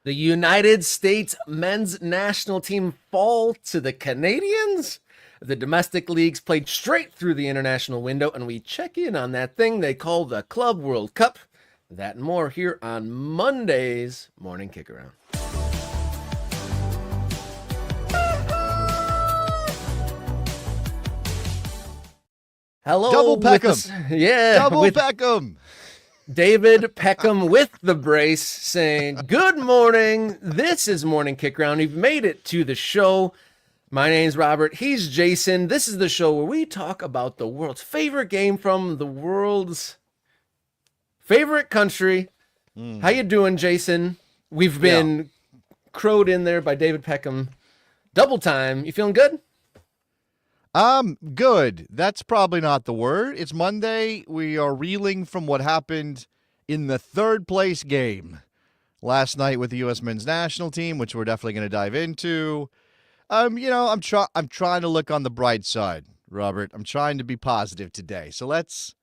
The United States men's national team fall to the Canadians. The domestic leagues played straight through the international window, and we check in on that thing they call the Club World Cup. That and more here on Monday's Morning Kick-Around. Hello. Double Peckham. Double Peckham. David Peckham with the brace saying, good morning. This is Morning Kick-Around. You've made it to the show. My name's Robert. He's Jason. This is the show where we talk about the world's favorite game from the world's favorite country. How you doing, Jason? We've been crowed in there by David Peckham. Double time. You feeling good? Good. That's probably not the word. It's Monday. We are reeling from what happened in the third place game last night with the U.S. men's national team, which we're definitely going to dive into. I'm trying to look on the bright side, Robert. I'm trying to be positive today. So let's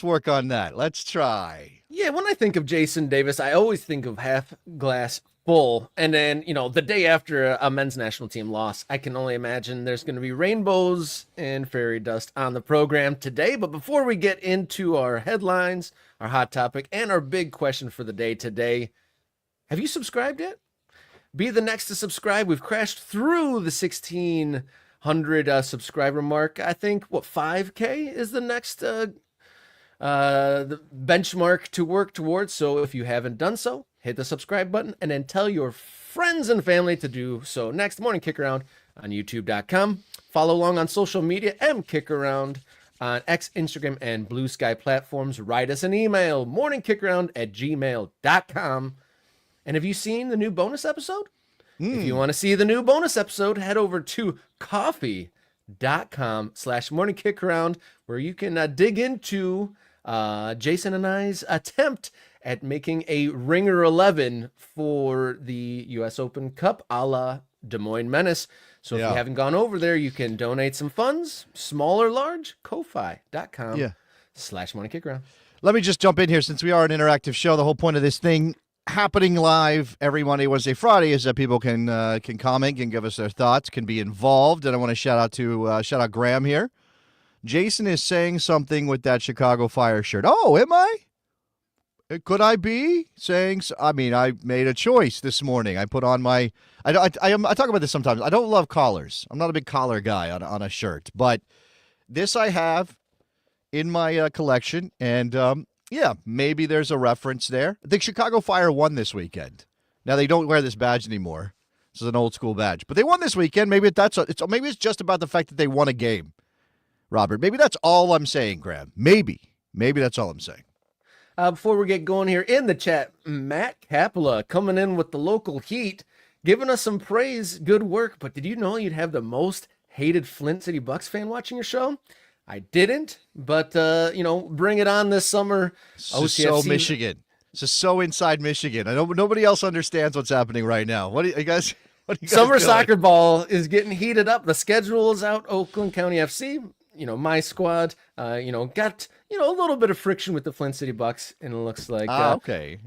work on that. Let's try. Yeah, when I think of Jason Davis, I always think of half glass full. And then, the day after a men's national team loss, I can only imagine there's going to be rainbows and fairy dust on the program today. But before we get into our headlines, our hot topic, and our big question for the day today, have you subscribed yet? Be the next to subscribe. We've crashed through the 1,600 subscriber mark. I think, 5K is the next the benchmark to work towards. So if you haven't done so, hit the subscribe button and then tell your friends and family to do so next. Morning Kick-Around on youtube.com. Follow along on social media, Kick-Around on X, Instagram, and Blue Sky platforms. Write us an email, morningkickaround@gmail.com. And have you seen the new bonus episode? If you want to see the new bonus episode, head over to coffee.com/morningkickaround, where you can dig into Jason and I's attempt at making a Ringer 11 for the U.S. Open Cup a la Des Moines Menace. So if you haven't gone over there, you can donate some funds, small or large, ko-fi.com/morningkickaround. Let me just jump in here since we are an interactive show. The whole point of this thing happening live every Monday, Wednesday, Friday is that people can comment, can give us their thoughts, can be involved. And I want to shout out Graham here. Jason is saying something with that Chicago Fire shirt. Oh, am I? Could I be saying? I mean, I made a choice this morning. I put on my. I talk about this sometimes. I don't love collars. I'm not a big collar guy on a shirt, but this I have in my collection, and maybe there's a reference there. The Chicago Fire won this weekend. Now they don't wear this badge anymore. This is an old school badge, but they won this weekend. Maybe it's just about the fact that they won a game, Robert. Maybe that's all I'm saying, Graham. Maybe that's all I'm saying. Before we get going here in the chat, Matt Capella coming in with the local heat, giving us some praise. Good work. But did you know you'd have the most hated Flint City Bucks fan watching your show? I didn't, but bring it on this summer. This is so Michigan. This is so inside Michigan. I know nobody else understands what's happening right now. What do you guys? Summer soccer ball is getting heated up. The schedule is out. Oakland County FC. My squad. Got a little bit of friction with the Flint City Bucks, and it looks like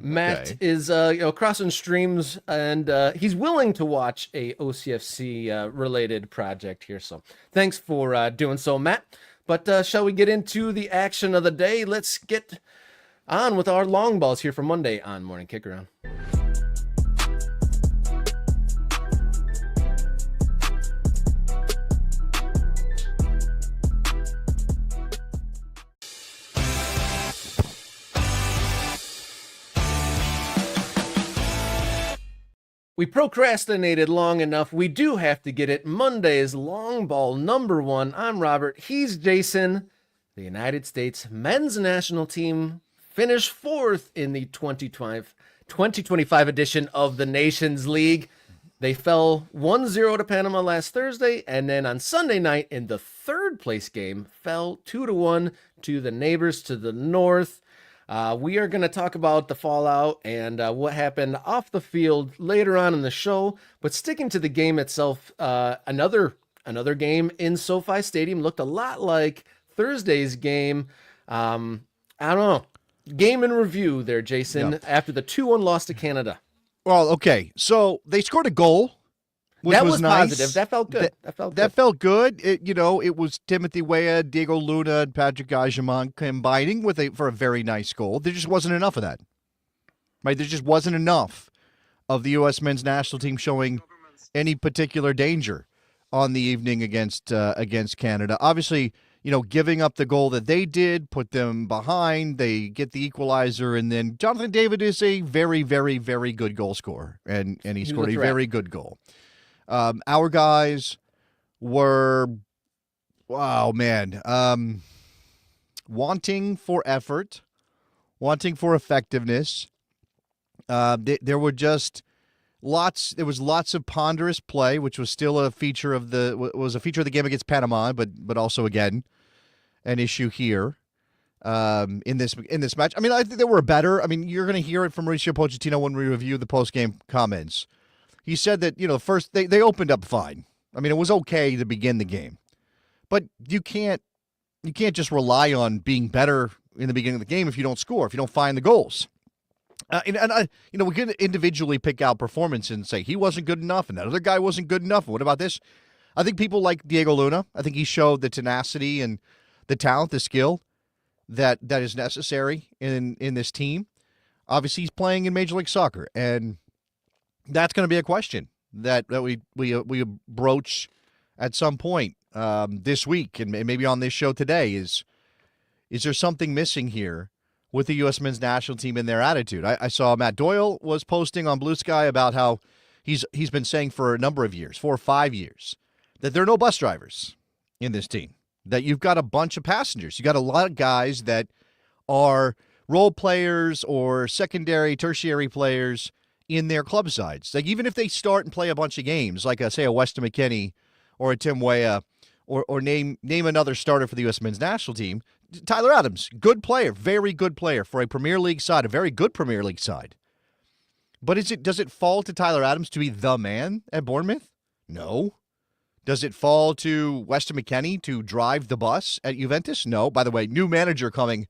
Matt is crossing streams, and he's willing to watch a OCFC related project here. So thanks for doing so, Matt. But shall we get into the action of the day? Let's get on with our long balls here for Monday on Morning Kick-Around. We procrastinated long enough. We do have to get it. Monday's long ball number one. I'm Robert. He's Jason. The United States men's national team finished fourth in the 2025 edition of the Nations League. They fell 1-0 to Panama last Thursday, and then on Sunday night in the third place game, fell 2-1 to the neighbors to the north. We are going to talk about the fallout and what happened off the field later on in the show, but sticking to the game itself, another game in SoFi Stadium looked a lot like Thursday's game. I don't know. Game in review there, Jason, after the 2-1 loss to Canada. Well, okay. So they scored a goal, which That was was nice. positive. That felt good. That felt That good. felt good. It was Timothy Weah, Diego Luna, and Patrick Agyemang combining for a very nice goal. There just wasn't enough of that. Right? There just wasn't enough of the U.S. men's national team showing any particular danger on the evening against Canada. Obviously, giving up the goal that they did, put them behind. They get the equalizer, and then Jonathan David is a very, very, very good goal scorer, and he scored a very good goal. Our guys were, wow, man, wanting for effort, wanting for effectiveness. There were just there was lots of ponderous play, which was still a feature of the game against Panama, but also again an issue here in this match. I mean, I think they were better. I mean, you're going to hear it from Mauricio Pochettino when we review the post-game comments. He said that first they opened up fine. I mean, it was okay to begin the game, but you can't just rely on being better in the beginning of the game if you don't score, if you don't find the goals. We can individually pick out performance and say he wasn't good enough and that other guy wasn't good enough. What about this? I think people like Diego Luna. I think he showed the tenacity and the talent, the skill that is necessary in this team. Obviously, he's playing in Major League Soccer, and that's going to be a question that we broach at some point this week and maybe on this show today. Is there something missing here with the U.S. men's national team in their attitude? I saw Matt Doyle was posting on Blue Sky about how he's been saying for a number of years, 4 or 5 years, that there are no bus drivers in this team, that you've got a bunch of passengers. You got a lot of guys that are role players or secondary, tertiary players in their club sides. Like, even if they start and play a bunch of games, like say a Weston McKennie or a Tim Weah, or name another starter for the U.S. men's national team, Tyler Adams, good player, very good player for a Premier League side, a very good Premier League side. But does it fall to Tyler Adams to be the man at Bournemouth? No. Does it fall to Weston McKennie to drive the bus at Juventus? No. By the way, new manager coming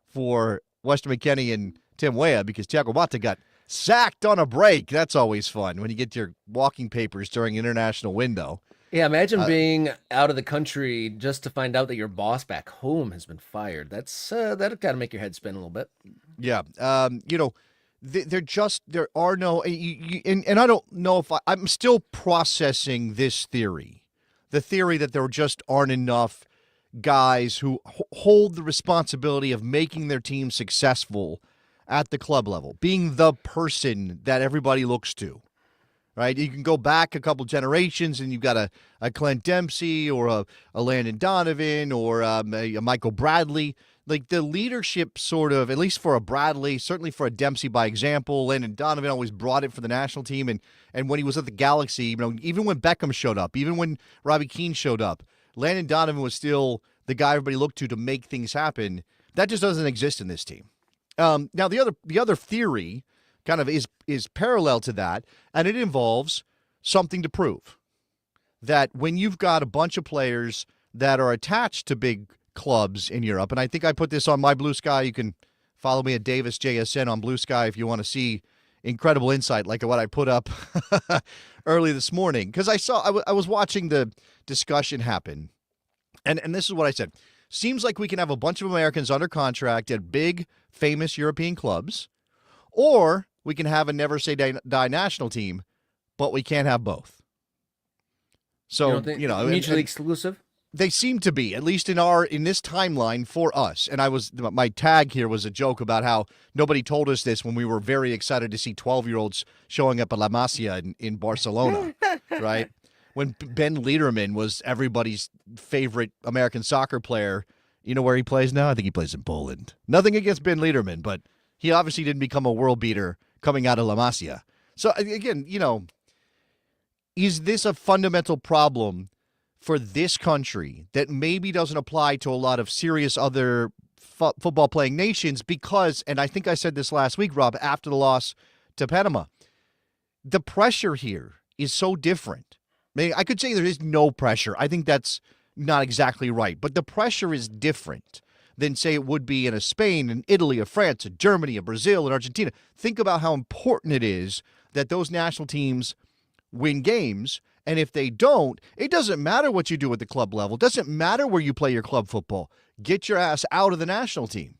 for Weston McKennie and Tim Weah because Thiago Motta got sacked on a break. That's always fun when you get your walking papers during international window. Yeah, imagine being out of the country just to find out that your boss back home has been fired. That'll kind of make your head spin a little bit. Yeah. There are no, and I don't know if I'm still processing this theory. The theory that there just aren't enough guys who hold the responsibility of making their team successful at the club level, being the person that everybody looks to. Right, you can go back a couple generations, and you've got a Clint Dempsey or a Landon Donovan or a Michael Bradley. Like the leadership, sort of, at least for a Bradley, certainly for a Dempsey by example. Landon Donovan always brought it for the national team, and when he was at the Galaxy, even when Beckham showed up, even when Robbie Keane showed up, Landon Donovan was still the guy everybody looked to make things happen. That just doesn't exist in this team. Now the other theory kind of is parallel to that, and it involves something to prove. That when you've got a bunch of players that are attached to big clubs in Europe, and I think I put this on my Blue Sky. You can follow me at Davis JSN on Blue Sky if you want to see incredible insight like what I put up early this morning. Because I was watching the discussion happen, and this is what I said. Seems like we can have a bunch of Americans under contract at big, famous European clubs, or we can have a never say die national team, but we can't have both. So, mutually exclusive? They seem to be, at least in this timeline for us. And my tag here was a joke about how nobody told us this when we were very excited to see 12-year-olds showing up at La Masia in Barcelona, right? When Ben Lederman was everybody's favorite American soccer player. You know where he plays now? I think he plays in Poland. Nothing against Ben Lederman, but he obviously didn't become a world beater coming out of La Masia. So, again, is this a fundamental problem for this country that maybe doesn't apply to a lot of serious other football-playing nations? Because, and I think I said this last week, Rob, after the loss to Panama, the pressure here is so different. I mean, I could say there is no pressure. I think that's not exactly right. But the pressure is different than, say, it would be in a Spain, and Italy, a France, a Germany, a Brazil, and Argentina. Think about how important it is that those national teams win games. And if they don't, it doesn't matter what you do at the club level. It doesn't matter where you play your club football. Get your ass out of the national team,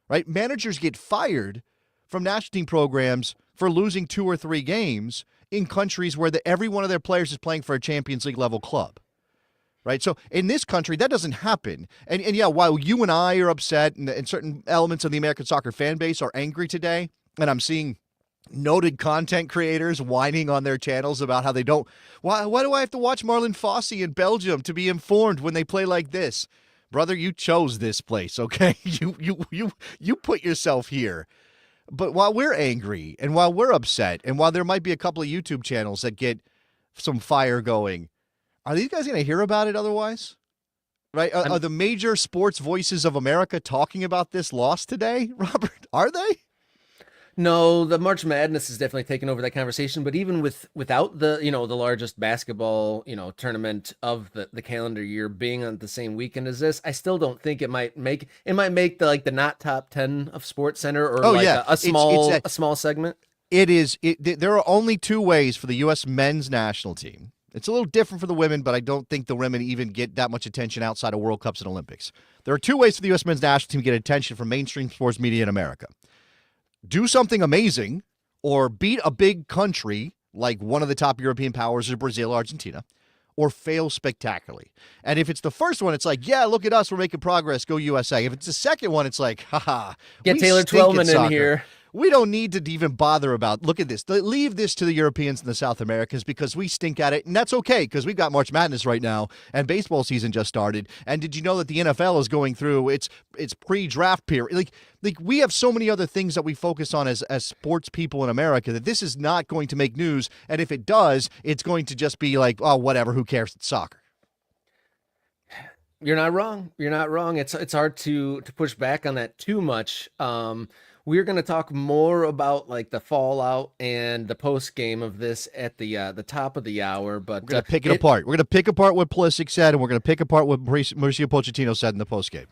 right? Managers get fired from national team programs for losing 2 or 3 games in countries where every one of their players is playing for a Champions League level club, right? So in this country, that doesn't happen. And yeah, while you and I are upset and certain elements of the American soccer fan base are angry today, and I'm seeing noted content creators whining on their channels about how they don't, why do I have to watch Marlon Fossey in Belgium to be informed when they play like this? Brother, you chose this place, okay? You put yourself here. But while we're angry and while we're upset and while there might be a couple of YouTube channels that get some fire going, are these guys going to hear about it otherwise? Right? Are the major sports voices of America talking about this loss today, Robert? Are they? No, the March Madness is definitely taking over that conversation. But even without the the largest basketball tournament of the calendar year being on the same weekend as this, I still don't think it might make the not top 10 of Sports Center or a small segment. There are only 2 ways for the U.S. men's national team. It's a little different for the women, but I don't think the women even get that much attention outside of World Cups and Olympics. There are 2 ways for the U.S. men's national team to get attention from mainstream sports media in America. Do something amazing or beat a big country like one of the top European powers or Brazil or Argentina, or fail spectacularly. And if it's the first one, it's like, yeah, look at us, we're making progress, go USA. If it's the second one, it's like, haha, get Taylor Twellman in here. We don't need to even bother about, look at this. Leave this to the Europeans and the South Americans because we stink at it. And that's okay because we've got March Madness right now and baseball season just started. And did you know that the NFL is going through its pre-draft period? Like we have so many other things that we focus on as sports people in America that this is not going to make news. And if it does, it's going to just be like, oh, whatever, who cares? It's soccer. You're not wrong. You're not wrong. It's hard to push back on that too much. We're going to talk more about like the fallout and the post game of this at the top of the hour. But we're going to pick it apart. We're going to pick apart what Pulisic said, and we're going to pick apart what Mauricio Pochettino said in the post game.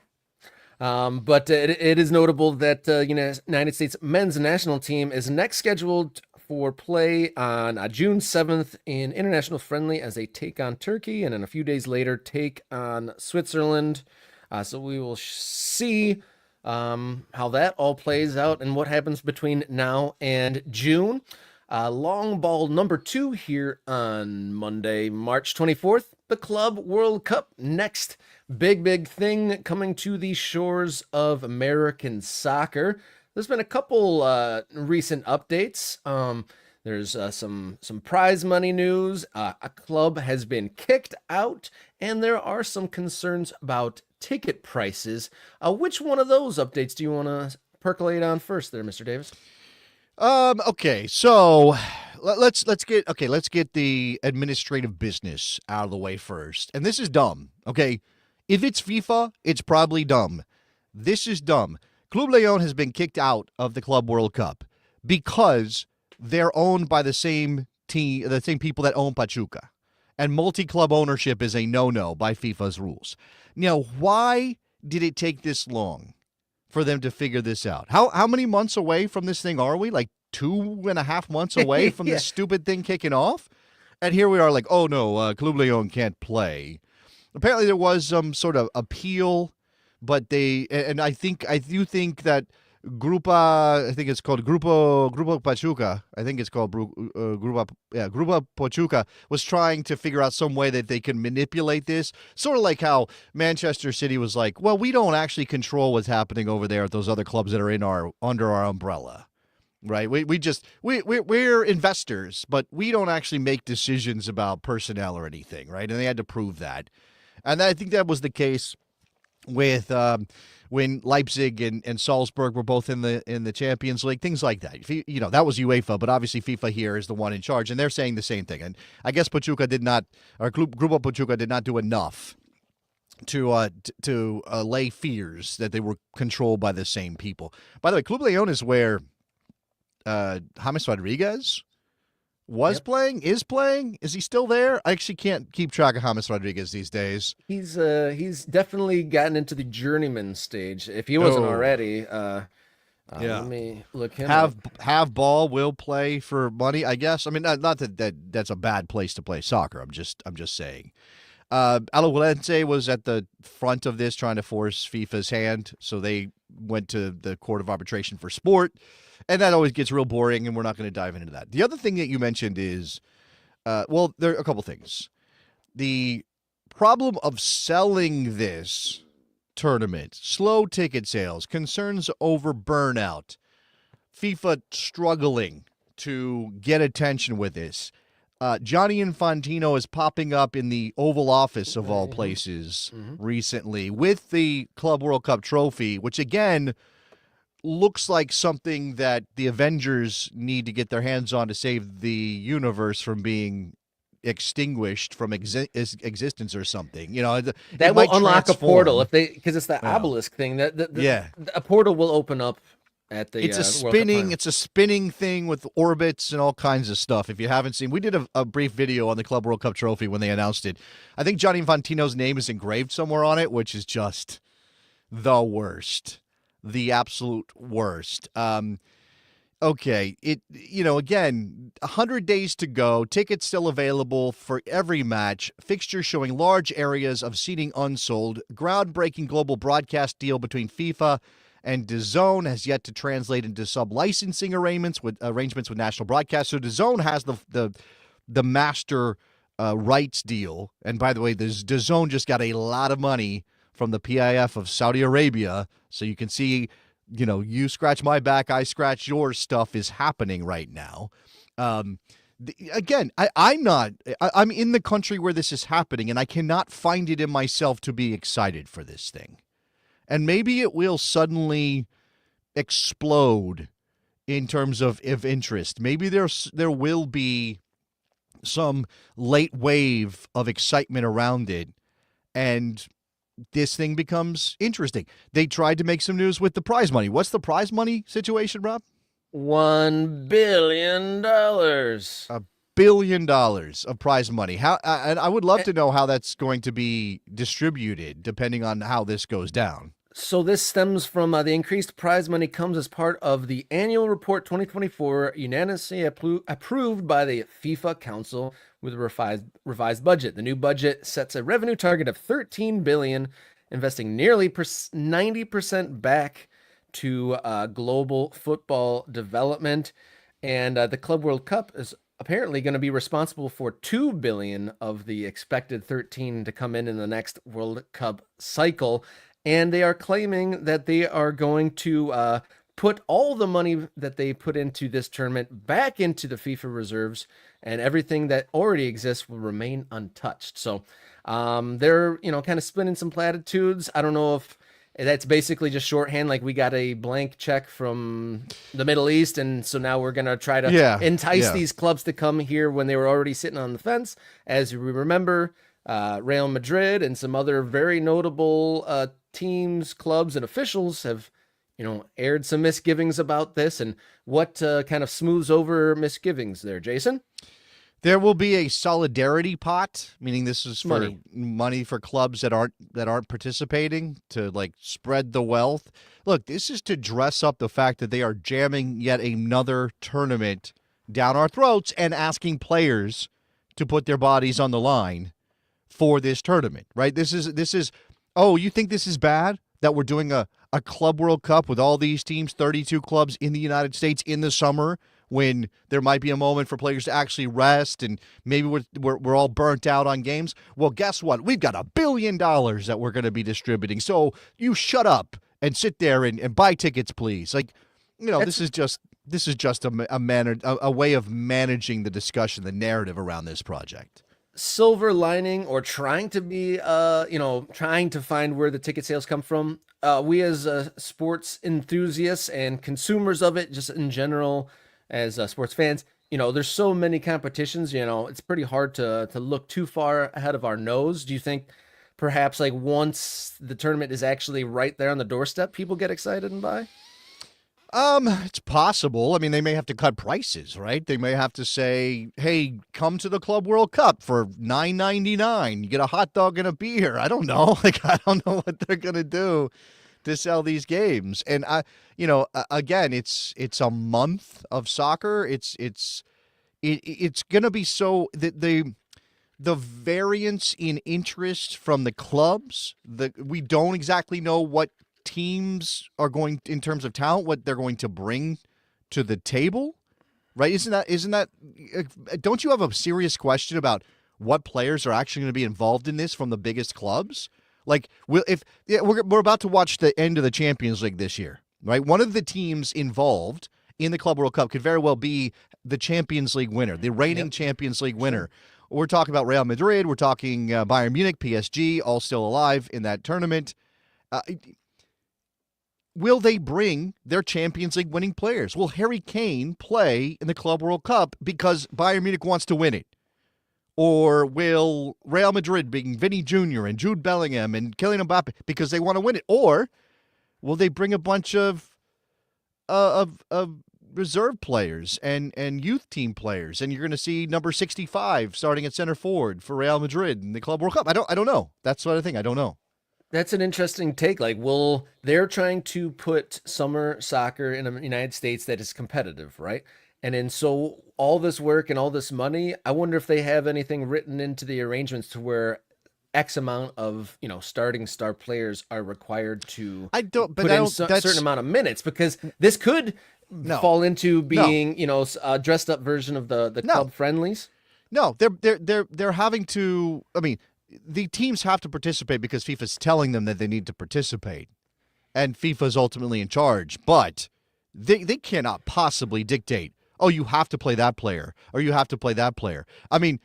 But it is notable that United States men's national team is next scheduled for play on June 7th in international friendly as they take on Turkey, and then a few days later take on Switzerland. So we will see how that all plays out and what happens between now and June. Long ball number 2 here on Monday, March 24th, the Club World Cup. Next big thing coming to the shores of American soccer. There's been a couple recent updates. There's some prize money news. A club has been kicked out, and there are some concerns about ticket prices. Which one of those updates do you want to percolate on first there, Mr. Davis? Okay, so let's get the administrative business out of the way first. And this is dumb, okay? If it's FIFA, it's probably dumb. This is dumb. Club Leon has been kicked out of the Club World Cup because they're owned by the same team, the same people that own Pachuca. And multi-club ownership is a no-no by FIFA's rules. Now, why did it take this long for them to figure this out? How many months away from this thing are we? Like 2.5 months away from this stupid thing kicking off? And here we are like, oh no, Club Leon can't play. Apparently there was some sort of appeal, but I do think that I think it's called Grupo Pachuca. I think it's called Grupo Pachuca was trying to figure out some way that they can manipulate this. Sort of like how Manchester City was like, well, we don't actually control what's happening over there at those other clubs that are under our umbrella. Right? We're investors, but we don't actually make decisions about personnel or anything, right? And they had to prove that. And I think that was the case with when Leipzig and Salzburg were both in the Champions League, things like that. That was UEFA, but obviously FIFA here is the one in charge, and they're saying the same thing. And I guess Grupo Pachuca did not do enough to allay fears that they were controlled by the same people. By the way, Club Leon is where James Rodriguez is playing. Is he still there? I actually can't keep track of James Rodriguez these days. He's definitely gotten into the journeyman stage, if he wasn't already. Let me look him Have up. have ball will play for money, I guess. I mean, not that's a bad place to play soccer. I'm just saying. Alajuelense was at the front of this, trying to force FIFA's hand, so they went to the Court of Arbitration for Sport, and that always gets real boring, and we're not going to dive into that. The other thing that you mentioned is, well, there are a couple things. The problem of selling this tournament, slow ticket sales, concerns over burnout, FIFA struggling to get attention with this. Johnny Infantino is popping up in the Oval Office of all places recently with the Club World Cup trophy, which again looks like something that the Avengers need to get their hands on to save the universe from being extinguished from existence or something. You know, That will unlock a portal if because it's the obelisk thing. Yeah. A portal will open up at the. It's a spinning thing with orbits and all kinds of stuff. If you haven't seen, we did a brief video on the Club World Cup trophy when they announced it. I think Johnny Infantino's name is engraved somewhere on it, which is just the worst, the absolute worst. Okay, again, 100 days to go. Tickets still available for every match. Fixtures showing large areas of seating unsold. Groundbreaking global broadcast deal between FIFA and DAZN has yet to translate into sub-licensing arrangements with national broadcasters. So DAZN has the master rights deal. And by the way, DAZN just got a lot of money from the PIF of Saudi Arabia. So you can see, you scratch my back, I scratch yours stuff is happening right now. Again, I'm in the country where this is happening, and I cannot find it in myself to be excited for this thing. And maybe it will suddenly explode in terms of interest. Maybe there will be some late wave of excitement around it, and this thing becomes interesting. They tried to make some news with the prize money. What's the prize money situation, Rob? $1 billion. $1 billion of prize money. How? And I would love to know how that's going to be distributed, depending on how this goes down. So this stems from the increased prize money comes as part of the annual report 2024, unanimously approved by the FIFA Council with a revised budget. The new budget sets a revenue target of $13 billion, investing nearly 90% back to global football development. And the Club World Cup is apparently going to be responsible for $2 billion of the expected 13 to come in the next World Cup cycle. And they are claiming that they are going to put all the money that they put into this tournament back into the FIFA reserves, and everything that already exists will remain untouched. So they're, kind of spinning some platitudes. I don't know if that's basically just shorthand, like we got a blank check from the Middle East, and so now we're going to try to entice these clubs to come here when they were already sitting on the fence. As we remember, Real Madrid and some other very notable teams, clubs, and officials have, aired some misgivings about this. And what kind of smooths over misgivings there, Jason? There will be a solidarity pot, meaning this is for money for clubs that aren't participating to spread the wealth. Look, this is to dress up the fact that they are jamming yet another tournament down our throats and asking players to put their bodies on the line for this tournament, right? This is oh, you think this is bad that we're doing a Club World Cup with all these teams, 32 clubs in the United States in the summer, when there might be a moment for players to actually rest and maybe we're all burnt out on games? Well, guess what? We've got $1 billion that we're going to be distributing. So you shut up and sit there and buy tickets, please. This is just a way of managing the discussion, the narrative around this project. Silver lining, or trying to be, trying to find where the ticket sales come from. We as sports enthusiasts and consumers of it, just in general, as sports fans, there's so many competitions, it's pretty hard to look too far ahead of our nose. Do you think perhaps once the tournament is actually right there on the doorstep, people get excited and buy? It's possible. I mean, they may have to cut prices, right? They may have to say, "Hey, come to the Club World Cup for $9.99. You get a hot dog and a beer." I don't know. I don't know what they're gonna do to sell these games. And again, it's a month of soccer. It's going to be so the variance in interest from the clubs, we don't exactly know what teams are going, in terms of talent, what they're going to bring to the table, right? Isn't that don't you have a serious question about what players are actually going to be involved in this from the biggest clubs? Like, we're about to watch the end of the Champions League this year, right? One of the teams involved in the Club World Cup could very well be the Champions League winner, the reigning Champions League winner. We're talking about Real Madrid. We're talking Bayern Munich, PSG, all still alive in that tournament. Will they bring their Champions League winning players? Will Harry Kane play in the Club World Cup because Bayern Munich wants to win it? Or will Real Madrid bring Vinny Jr. and Jude Bellingham and Kylian Mbappe because they want to win it? Or will they bring a bunch of reserve players and youth team players, and you're going to see number 65 starting at center forward for Real Madrid in the Club World Cup? I don't know. That's what I think. I don't know. That's an interesting take. Like, they're trying to put summer soccer in the United States that is competitive, right? And then so all this work and all this money, I wonder if they have anything written into the arrangements to where X amount of, starting star players are required to put in a certain amount of minutes, because this could fall into being, a dressed up version of the club friendlies. No, they're having to. I mean, the teams have to participate because FIFA's telling them that they need to participate, and FIFA's ultimately in charge. But they cannot possibly dictate, oh, you have to play that player or you have to play that player. I mean,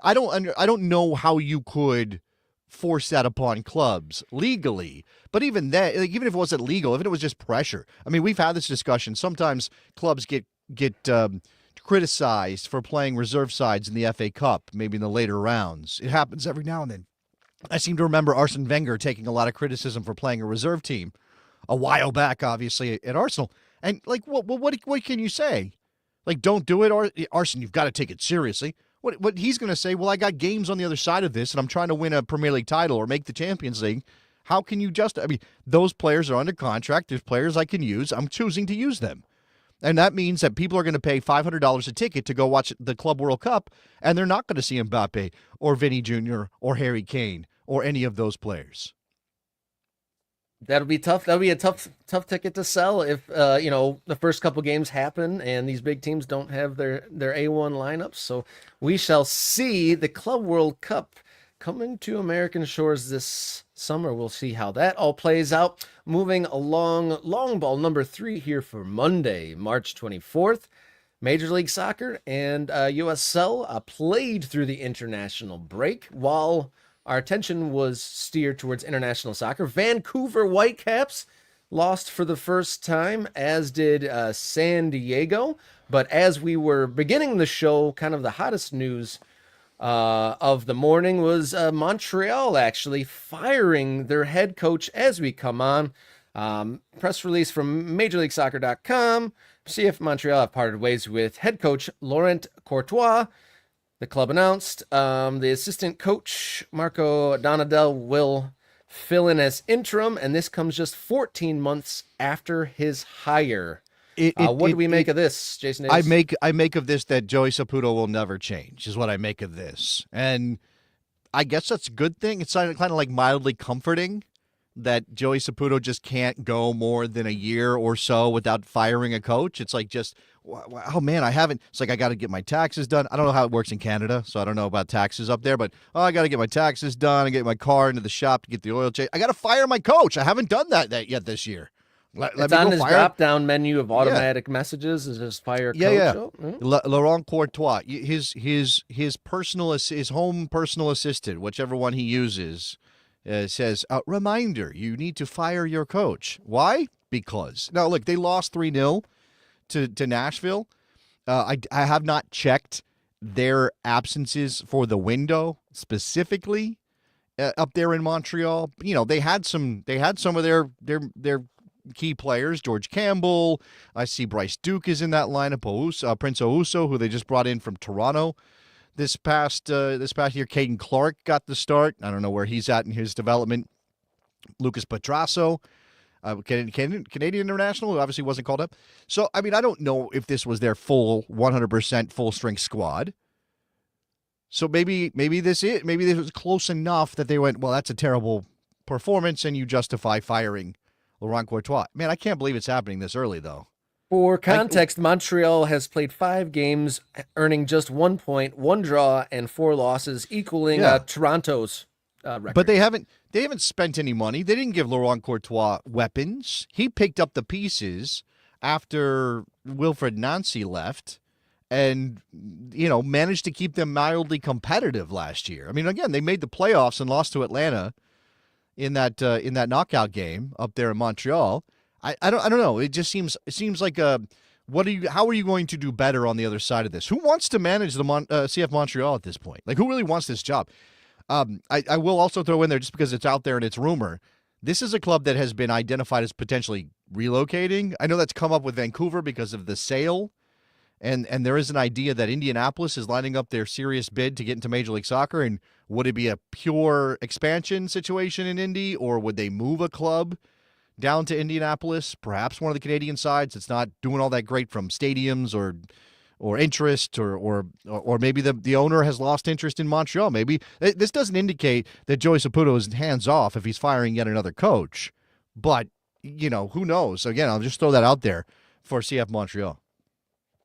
I don't know how you could force that upon clubs legally. But even that, even if it wasn't legal, if it was just pressure. I mean, we've had this discussion. Sometimes clubs get criticized for playing reserve sides in the FA Cup, maybe in the later rounds. It happens every now and then. I seem to remember Arsene Wenger taking a lot of criticism for playing a reserve team a while back, obviously, at Arsenal. And, like, what can you say? Like, don't do it, Arsene, you've got to take it seriously. What he's going to say, well, I got games on the other side of this, and I'm trying to win a Premier League title or make the Champions League. How can you I mean, those players are under contract. There's players I can use. I'm choosing to use them. And that means that people are going to pay $500 a ticket to go watch the Club World Cup, and they're not going to see Mbappe or Vinny Jr. or Harry Kane or any of those players. That'll be tough. That'll be a tough ticket to sell if the first couple games happen and these big teams don't have their A1 lineups. So we shall see the Club World Cup coming to American shores this summer. We'll see how that all plays out. Moving along, long ball number 3 here for Monday, March 24th. Major League Soccer and USL played through the international break, while our attention was steered towards international soccer. Vancouver Whitecaps lost for the first time, as did San Diego. But as we were beginning the show, kind of the hottest news of the morning was Montreal actually firing their head coach as we come on. Press release from MajorLeagueSoccer.com. CF Montreal have parted ways with head coach Laurent Courtois. The club announced the assistant coach, Marco Donadel, will fill in as interim, and this comes just 14 months after his hire. What do we make of this, Jason Davis? I make of this that Joey Saputo will never change, is what I make of this. And I guess that's a good thing. It's kind of like mildly comforting that Joey Saputo just can't go more than a year or so without firing a coach. It's like just, oh man, it's like I got to get my taxes done. I don't know how it works in Canada, so I don't know about taxes up there, but I got to get my taxes done and get my car into the shop to get the oil change. I got to fire my coach. I haven't done that yet this year. It's on his drop-down menu of automatic messages. Is just fire coach? Yeah. Oh, Laurent Courtois, his home personal assistant, whichever one he uses, says, reminder, you need to fire your coach. Why? Because. Now, look, they lost 3-0 to Nashville. I have not checked their absences for the window specifically up there in Montreal. You know, they had some of their key players. George Campbell. I see Bryce Duke is in that lineup. Prince Ouso, who they just brought in from Toronto. This past year, Caden Clark got the start. I don't know where he's at in his development. Lucas Petrasso. Canadian international, who obviously wasn't called up. So, I mean, I don't know if this was their full 100% full strength squad. So maybe this was close enough that they went, well, that's a terrible performance, and you justify firing Laurent Courtois. Man, I can't believe it's happening this early, though. For context, Montreal has played 5 games, earning just 1 point, 1 draw, and 4 losses, equaling Toronto's record. But they haven't spent any money. They didn't give Laurent Courtois weapons. He picked up the pieces after Wilfred Nancy left, and managed to keep them mildly competitive last year. I mean, again, they made the playoffs and lost to Atlanta in that knockout game up there in Montreal. I don't know. It seems like how are you going to do better on the other side of this? Who wants to manage the CF Montreal at this point? Like, who really wants this job? I will also throw in there, just because it's out there and it's rumor, this is a club that has been identified as potentially relocating. I know that's come up with Vancouver because of the sale. And there is an idea that Indianapolis is lining up their serious bid to get into Major League Soccer. And would it be a pure expansion situation in Indy, or would they move a club down to Indianapolis? Perhaps one of the Canadian sides that's not doing all that great from stadiums or interest, or maybe the owner has lost interest in Montreal. Maybe this doesn't indicate that Joey Saputo is hands off if he's firing yet another coach. But who knows? Again, I'll just throw that out there for CF Montreal.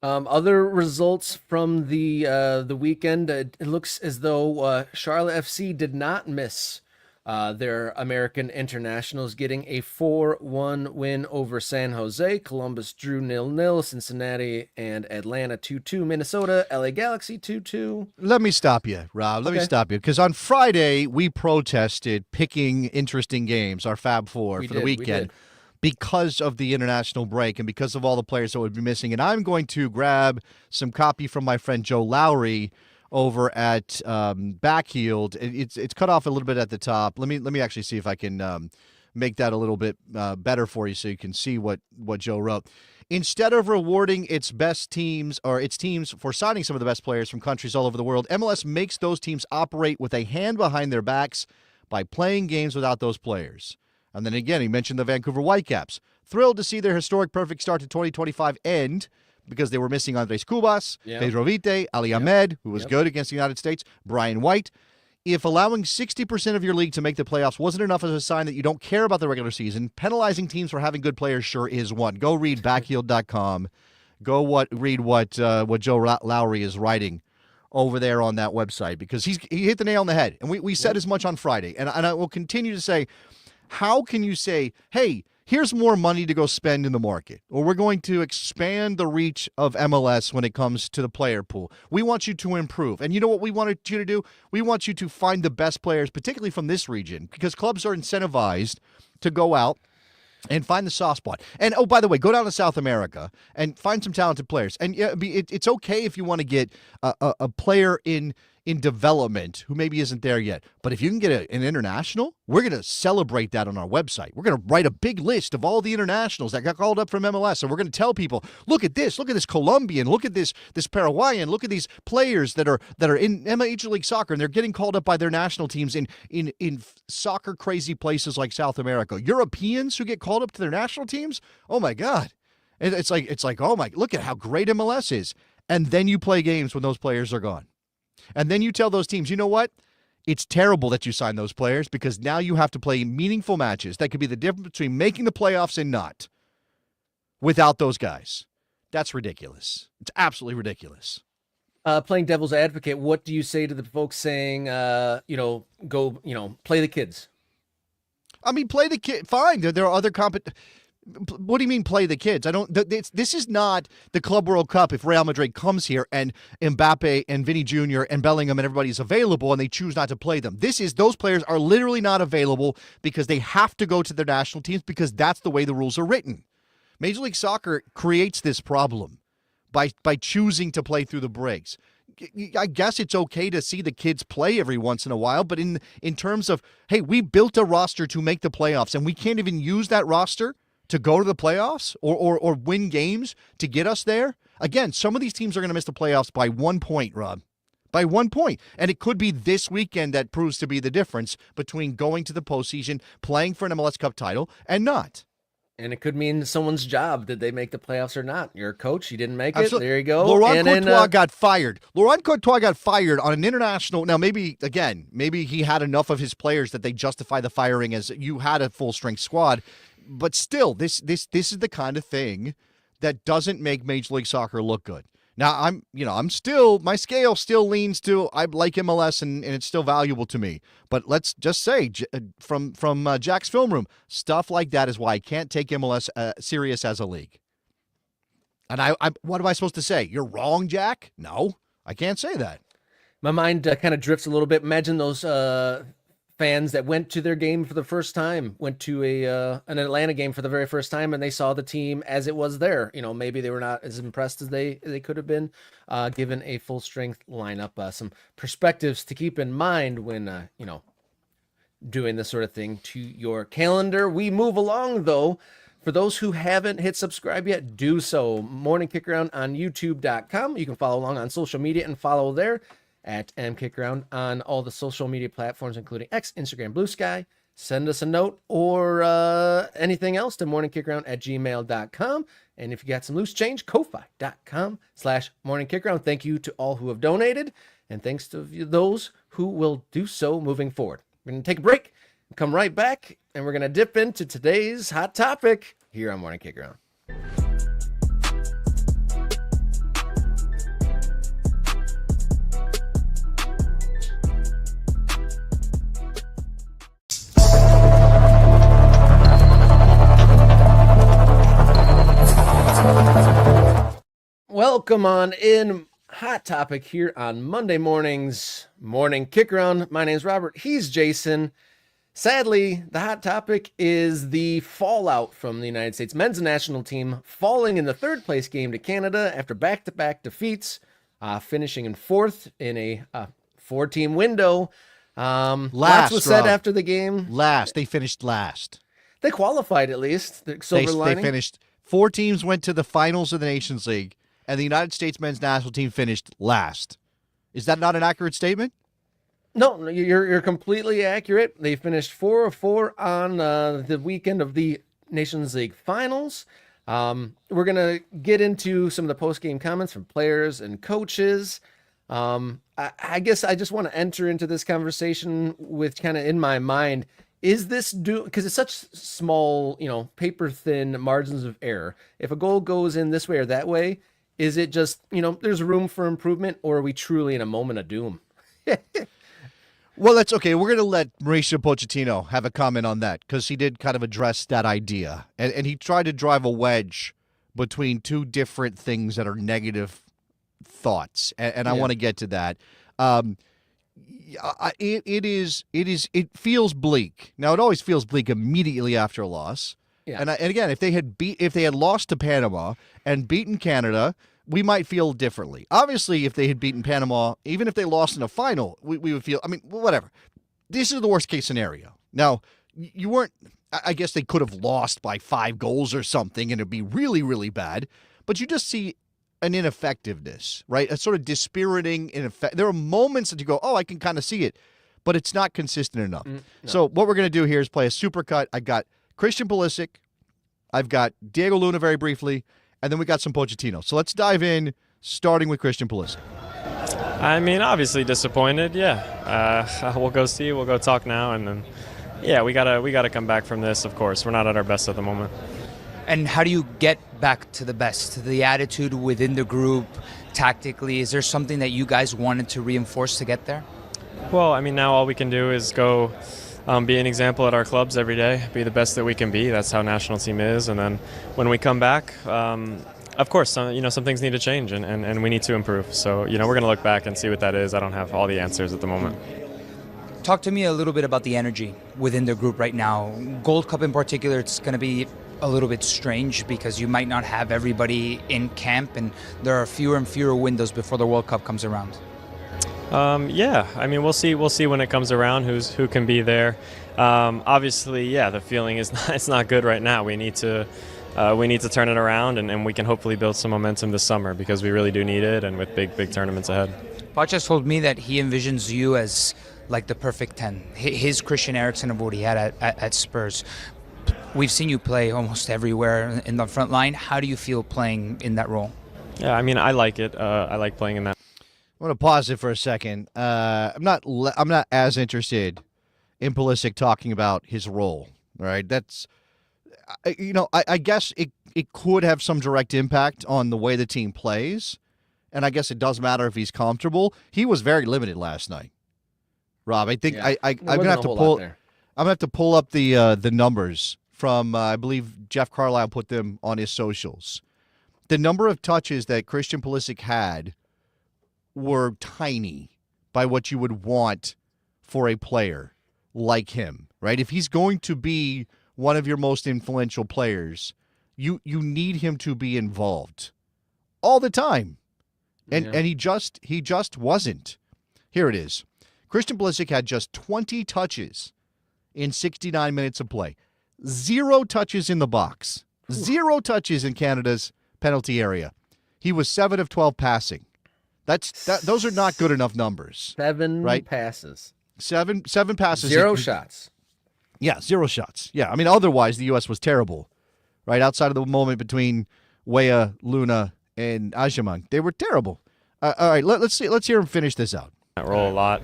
Other results from the weekend, it looks as though Charlotte FC did not miss their American internationals, getting a 4-1 win over San Jose. Columbus drew 0-0. Cincinnati and Atlanta 2-2. Minnesota, LA Galaxy 2-2. Let me stop you, Rob. Let me stop you, because on Friday we protested picking interesting games, our Fab Four for the weekend, because of the international break and because of all the players that would be missing. And I'm going to grab some copy from my friend Joe Lowry over at Backheeled. It's cut off a little bit at the top. Let me actually see if I can make that a little bit better for you, so you can see what Joe wrote. Instead of rewarding its best teams or its teams for signing some of the best players from countries all over the world, MLS makes those teams operate with a hand behind their backs by playing games without those players. And then again, he mentioned the Vancouver Whitecaps. Thrilled to see their historic perfect start to 2025 end, because they were missing Andres Cubas, Pedro Vite, Ali Ahmed, who was good against the United States, Brian White. If allowing 60% of your league to make the playoffs wasn't enough as a sign that you don't care about the regular season, penalizing teams for having good players sure is one. Go read backheeled.com. Go read what Joe Lowry is writing over there on that website, because he hit the nail on the head. And we said as much on Friday. And I will continue to say, how can you say, hey, here's more money to go spend in the market, or we're going to expand the reach of MLS when it comes to the player pool? We want you to improve. And you know what we wanted you to do? We want you to find the best players, particularly from this region, because clubs are incentivized to go out and find the soft spot. And, oh, by the way, go down to South America and find some talented players. And it's okay if you want to get a player in development who maybe isn't there yet. But if you can get an international, we're going to celebrate that on our website. We're going to write a big list of all the internationals that got called up from MLS. And we're going to tell people, look at this Colombian, look at this Paraguayan, look at these players that are in Major League Soccer, and they're getting called up by their national teams in soccer crazy places like South America. Europeans who get called up to their national teams? Oh my God. It's like, oh my, look at how great MLS is. And then you play games when those players are gone. And then you tell those teams, you know what? It's terrible that you signed those players, because now you have to play meaningful matches. That could be the difference between making the playoffs and not, without those guys. That's ridiculous. It's absolutely ridiculous. Playing devil's advocate, what do you say to the folks saying, go, play the kids? I mean, play the kid. Fine. There are other What do you mean play the kids? This is not the Club World Cup if Real Madrid comes here and Mbappe and Vinny Jr. and Bellingham and everybody's available and they choose not to play them. Those players are literally not available because they have to go to their national teams, because that's the way the rules are written. Major League Soccer creates this problem by choosing to play through the breaks. I guess it's okay to see the kids play every once in a while, but in terms of, hey, we built a roster to make the playoffs and we can't even use that roster to go to the playoffs or win games to get us there. Again, some of these teams are going to miss the playoffs by 1 point, Rob. By 1 point. And it could be this weekend that proves to be the difference between going to the postseason, playing for an MLS Cup title, and not. And it could mean someone's job. Did they make the playoffs or not? You're a coach. You didn't make it. Absolutely. There you go. Laurent And Courtois got fired. Laurent Courtois got fired on an international. Now, maybe he had enough of his players that they justify the firing as you had a full strength squad. But still, this is the kind of thing that doesn't make Major League Soccer look good. Now, my scale still leans to I like MLS and it's still valuable to me. But let's just say from Jack's film room, stuff like that is why I can't take MLS serious as a league. And I what am I supposed to say? You're wrong, Jack? No, I can't say that. my mind kind of drifts a little bit. Imagine those fans that went to their game for the first time, went to an Atlanta game for the very first time, and they saw the team as it was there. Maybe they were not as impressed as they could have been, given a full strength lineup. Some perspectives to keep in mind when doing this sort of thing to your calendar. We move along though. For those who haven't hit subscribe yet, do so. Morning Kickaround on YouTube.com. You can follow along on social media and follow there at mkickaround on all the social media platforms, including X, Instagram, Blue Sky. Send us a note or anything else to morningkickaround@gmail.com. And if you got some loose change, ko-fi.com/morningkickaround. Thank you to all who have donated, and thanks to those who will do so moving forward. We're going to take a break and come right back, and we're going to dip into today's hot topic here on Morning Kickaround. Welcome on in. Hot topic here on Monday mornings, Morning Kickaround. My name's Robert. He's Jason. Sadly, the hot topic is the fallout from the United States men's national team falling in the third place game to Canada after back-to-back defeats, finishing in fourth in a four-team window. Lots was said after the game. They finished last. They qualified at least. The silver lining. They finished. 4 teams went to the finals of the Nations League, and the United States men's national team finished last. Is that not an accurate statement? No, you're completely accurate. They finished 4-4 on the weekend of the Nations League finals. We're going to get into some of the post-game comments from players and coaches. I guess I just want to enter into this conversation with kind of in my mind, is this because it's such small, paper-thin margins of error. If a goal goes in this way or that way, is it just, there's room for improvement, or are we truly in a moment of doom? Well, that's okay. We're going to let Mauricio Pochettino have a comment on that because he did kind of address that idea. And he tried to drive a wedge between two different things that are negative thoughts. And I want to get to that. It feels bleak. Now, it always feels bleak immediately after a loss. Yeah. And again, if they had lost to Panama and beaten Canada, we might feel differently. Obviously, if they had beaten Panama, even if they lost in a final, we would feel, whatever. This is the worst case scenario. Now, you weren't, I guess they could have lost by 5 goals or something and it'd be really, really bad. But you just see an ineffectiveness, right? A sort of dispiriting ineffect. There are moments that you go, oh, I can kind of see it, but it's not consistent enough. No. So what we're going to do here is play a supercut. I got Christian Pulisic. I've got Diego Luna very briefly. And then we got some Pochettino. So let's dive in, starting with Christian Pulisic. Obviously disappointed, yeah. We'll go see, we'll go talk now, and then, yeah, we gotta come back from this, of course. We're not at our best at the moment. And how do you get back to the best? The attitude within the group, tactically, is there something that you guys wanted to reinforce to get there? Well, now all we can do is go be an example at our clubs every day, be the best that we can be. That's how national team is. And then when we come back, of course, some things need to change and we need to improve. So, we're going to look back and see what that is. I don't have all the answers at the moment. Talk to me a little bit about the energy within the group right now. Gold Cup in particular, it's going to be a little bit strange because you might not have everybody in camp and there are fewer and fewer windows before the World Cup comes around. We'll see when it comes around who can be there. Obviously, the feeling is it's not good right now. We need to turn it around, and we can hopefully build some momentum this summer because we really do need it, and with big tournaments ahead. Poch has told me that he envisions you as like the perfect 10. His Christian Eriksen of what he had at Spurs. We've seen you play almost everywhere in the front line. How do you feel playing in that role? Yeah, I mean, I like it. I like playing in that. I want to pause it for a second. I'm not as interested in Pulisic talking about his role. All right, that's I guess it could have some direct impact on the way the team plays, and I guess it does matter if he's comfortable. He was very limited last night, Rob. I think I'm gonna have to pull. I'm gonna have to pull up the numbers from I believe Jeff Carlisle put them on his socials. The number of touches that Christian Pulisic had were tiny by what you would want for a player like him, right? If he's going to be one of your most influential players, you need him to be involved all the time. And he just wasn't. Here it is. Christian Pulisic had just 20 touches in 69 minutes of play. 0 touches in the box. 0 touches in Canada's penalty area. He was 7 of 12 passing. Those are not good enough numbers. 7 right? passes. Seven passes. 0 shots. Yeah, 0 shots. Yeah, I mean, otherwise the U.S. was terrible, right? Outside of the moment between Weah, Luna, and Ajaman, they were terrible. All right, let's hear him finish this out. That role a lot.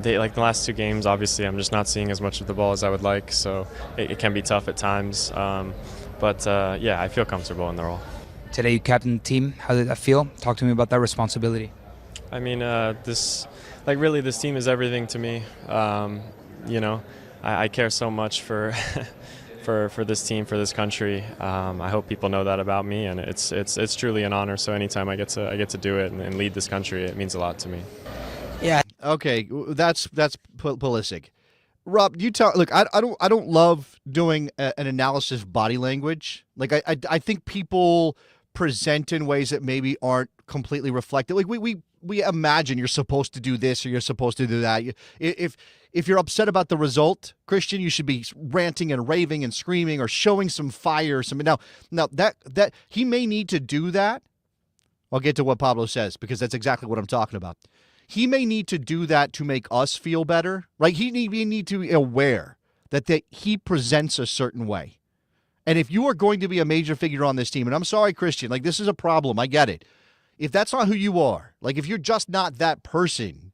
They like the last 2 games. Obviously, I'm just not seeing as much of the ball as I would like, so it can be tough at times. But yeah, I feel comfortable in the role. Today you captained the team. How did that feel? Talk to me about that responsibility. I mean, this team is everything to me. I care so much for for this team, for this country. I hope people know that about me, and it's truly an honor. So anytime I get to do it and lead this country, it means a lot to me. Yeah. Okay, that's Pulisic. Rob, you tell. Look, I don't love doing an analysis of body language. Like I think people present in ways that maybe aren't completely reflective. Like we imagine you're supposed to do this or you're supposed to do that. If you're upset about the result, Christian, you should be ranting and raving and screaming or showing some fire or something. Now that he may need to do that. I'll get to what Pablo says because that's exactly what I'm talking about. He may need to do that to make us feel better, right? We need to be aware that he presents a certain way. And if you are going to be a major figure on this team, and I'm sorry, Christian, like this is a problem, I get it. If that's not who you are, like if you're just not that person,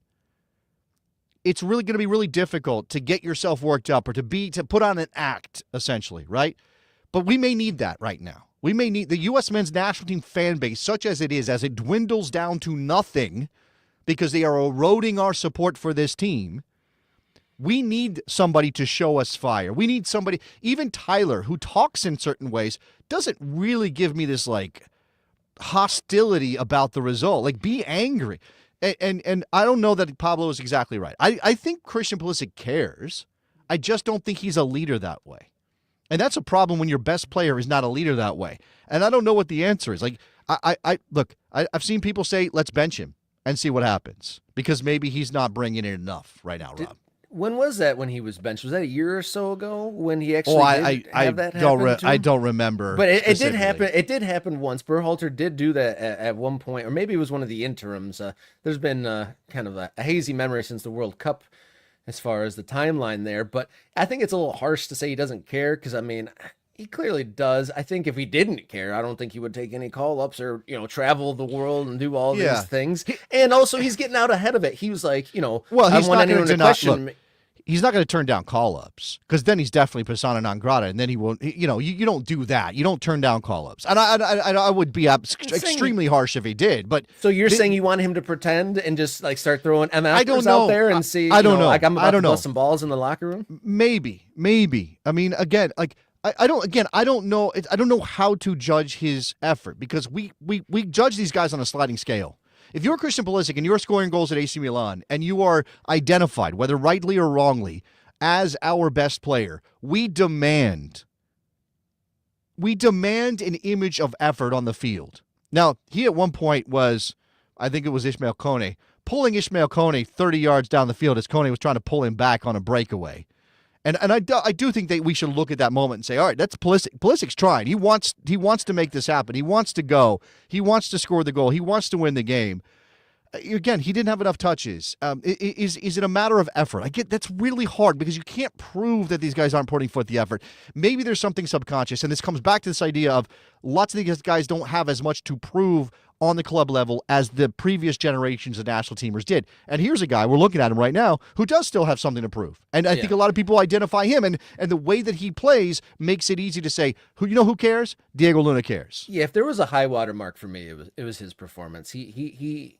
it's really going to be really difficult to get yourself worked up or to put on an act, essentially, right? But we may need that right now. We may need the U.S. men's national team fan base, such as it is, as it dwindles down to nothing because they are eroding our support for this team. We need somebody to show us fire. We need somebody, even Tyler, who talks in certain ways, doesn't really give me this like hostility about the result. Like, be angry. And I don't know that Pablo is exactly right. I think Christian Pulisic cares. I just don't think he's a leader that way. And that's a problem when your best player is not a leader that way. And I don't know what the answer is. Like, I've seen people say, let's bench him and see what happens because maybe he's not bringing in enough right now, Rob. When was that when he was benched? Was that a year or so ago when he actually did have that happen? I don't remember. But it did happen. It did happen once. Berhalter did do that at one point, or maybe it was one of the interims. There's been kind of a hazy memory since the World Cup as far as the timeline there. But I think it's a little harsh to say he doesn't care because, I mean, he clearly does. I think if he didn't care, I don't think he would take any call-ups or, travel the world and do all these things. And also, he's getting out ahead of it. He was like, well, I don't want anyone to question me. He's not going to turn down call-ups because then he's definitely persona non grata, and then he will. You don't do that. You don't turn down call-ups, and I would be extremely harsh if he did. But so you're saying you want him to pretend and just like start throwing MFers out there and see? I don't know. Like I'm about to bust some balls in the locker room. Maybe. I mean, again, like I don't know. I don't know how to judge his effort because we judge these guys on a sliding scale. If you're Christian Pulisic and you're scoring goals at AC Milan and you are identified, whether rightly or wrongly, as our best player, we demand an image of effort on the field. Now, he at one point was, I think it was Ismail Kone, pulling Ismail Kone 30 yards down the field as Kone was trying to pull him back on a breakaway. And I do think that we should look at that moment and say, all right, that's Pulisic. Pulisic's trying. He wants to make this happen. He wants to go. He wants to score the goal. He wants to win the game. again, he didn't have enough touches. Is it a matter of effort? I get that's really hard because you can't prove that these guys aren't putting forth the effort. Maybe there's something subconscious, and this comes back to this idea of lots of these guys don't have as much to prove on the club level as the previous generations of national teamers did. And here's a guy, we're looking at him right now, who does still have something to prove. And I think a lot of people identify him, and the way that he plays makes it easy to say, who cares? Diego Luna cares. Yeah, if there was a high water mark for me, it was his performance. He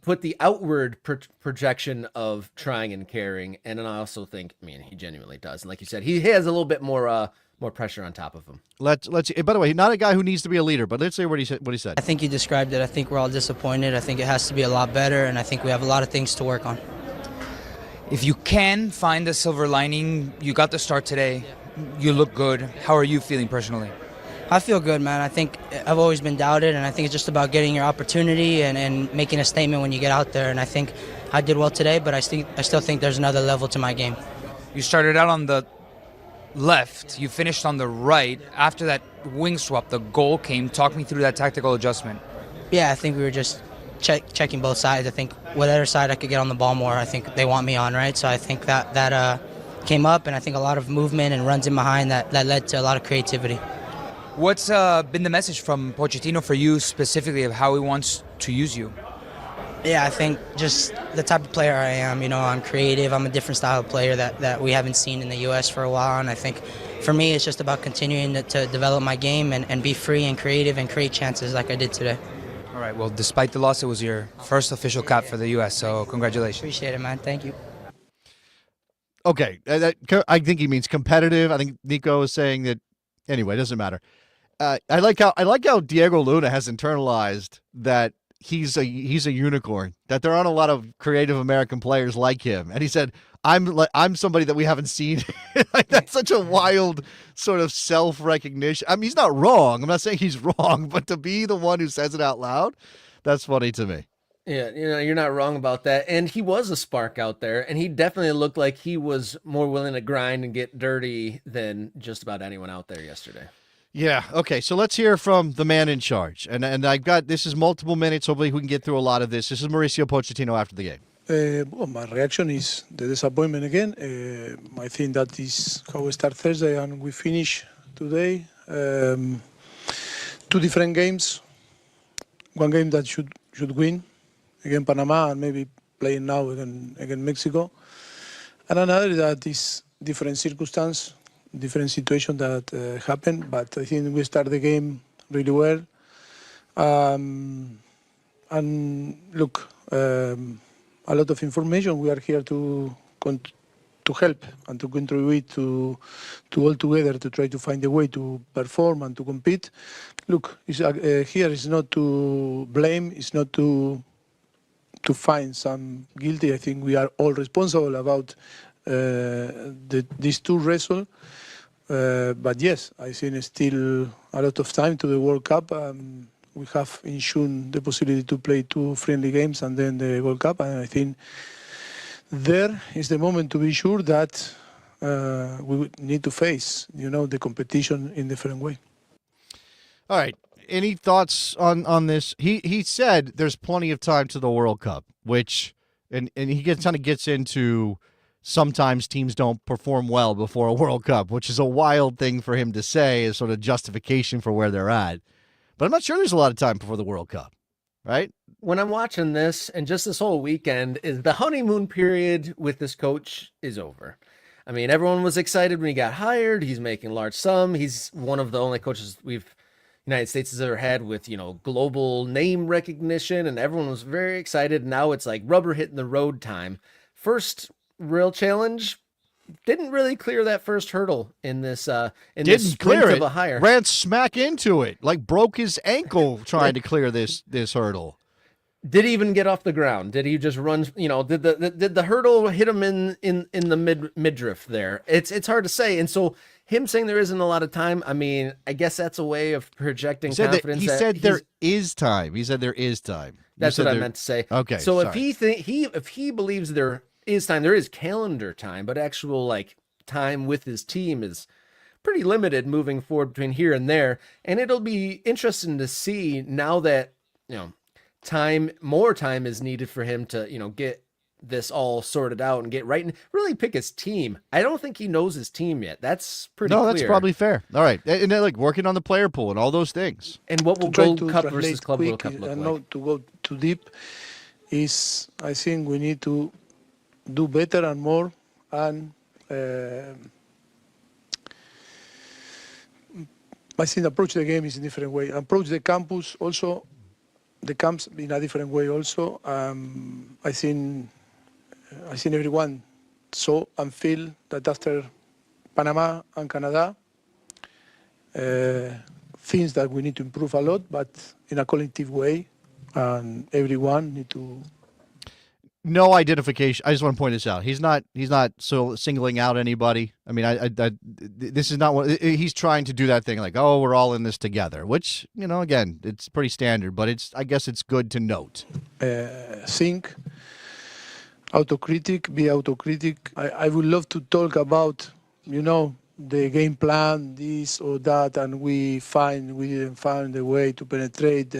put the outward projection of trying and caring, and then I also think, he genuinely does. And like you said, he has a little bit more pressure on top of him. Let's. By the way, not a guy who needs to be a leader, but let's say what he said. I think you described it. I think we're all disappointed. I think it has to be a lot better, and I think we have a lot of things to work on. If you can find a silver lining, you got the start today. You look good. How are you feeling personally? I feel good, man. I think I've always been doubted, and I think it's just about getting your opportunity and making a statement when you get out there. And I think I did well today, but I still think there's another level to my game. You started out on the left. You finished on the right. After that wing swap, the goal came. Talk me through that tactical adjustment. Yeah, I think we were just checking both sides. I think whatever side I could get on the ball more, I think they want me on, right? So I think that came up, and I think a lot of movement and runs in behind that led to a lot of creativity. What's been the message from Pochettino for you specifically of how he wants to use you? Yeah, I think just the type of player I am. I'm creative. I'm a different style of player that we haven't seen in the U.S. for a while. And I think for me, it's just about continuing to develop my game and be free and creative and create chances like I did today. All right, well, despite the loss, it was your first official cap for the U.S., so congratulations. Appreciate it, man. Thank you. Okay, I think he means competitive. I think Nico is saying that. Anyway, it doesn't matter. I like how Diego Luna has internalized that he's a unicorn, that there aren't a lot of creative American players like him. And he said, I'm somebody that we haven't seen. Like, that's such a wild sort of self-recognition. I mean, he's not wrong. I'm not saying he's wrong, but to be the one who says it out loud, that's funny to me. Yeah, you're not wrong about that. And he was a spark out there, and he definitely looked like he was more willing to grind and get dirty than just about anyone out there yesterday. Yeah, okay, so let's hear from the man in charge. And this is multiple minutes. Hopefully we can get through a lot of this. This is Mauricio Pochettino after the game. Well, my reaction is the disappointment again. I think that is how we start Thursday and we finish today. Two different games. One game that should win against Panama and maybe playing now against Mexico. And another that is different circumstance, different situation that happened. But I think we start the game really well. And look, a lot of information. We are here to help and to contribute to all together to try to find a way to perform and to compete. Look, here is not to blame. It's not to find some guilty. I think we are all responsible about these two results. But yes, I think still a lot of time to the World Cup. We have in June the possibility to play two friendly games and then the World Cup. And I think there is the moment to be sure that we would need to face, the competition in a different way. All right. Any thoughts on this? He said there's plenty of time to the World Cup, which and he kind of gets into sometimes teams don't perform well before a World Cup, which is a wild thing for him to say as sort of justification for where they're at. But I'm not sure there's a lot of time before the World Cup, right? When I'm watching this and just this whole weekend, is the honeymoon period with this coach is over. I mean, everyone was excited when he got hired. He's making large sum. He's one of the only coaches United States has ever had with, global name recognition, and everyone was very excited. Now it's like rubber hitting the road time. First real challenge, didn't really clear that first hurdle in this this sprint of a hire. Ran smack into it, like broke his ankle trying to clear this hurdle. Did he even get off the ground? Did he just run? Did the hurdle hit him in the midriff there? It's hard to say. And so him saying there isn't a lot of time, I mean, I guess that's a way of projecting confidence. He said there is time. He said there is time. That's what I meant to say. Okay. So sorry. if he believes there is time, there is calendar time, but actual time with his team is pretty limited moving forward between here and there. And it'll be interesting to see now that more time is needed for him to, get this all sorted out and get right and really pick his team. I don't think he knows his team yet. That's pretty clear. No, that's probably fair. All right. And then, like, working on the player pool and all those things. And what will try Gold to Cup versus translate Club quick World Cup look and like? not to go too deep is, I think we need to do better and more, and I think approach the game is in a different way. Approach the campus also, the camps in a different way also. I think everyone saw and feel that after Panama and Canada, things that we need to improve a lot, but in a collective way, and everyone need to. No identification. I just want to point this out. He's not so singling out anybody. I mean, this is not what he's trying to do. That thing like, oh, we're all in this together, which, again, it's pretty standard, but I guess it's good to note. Think, autocritic, be autocritic. I would love to talk about, the game plan, this or that, and we didn't find a way to penetrate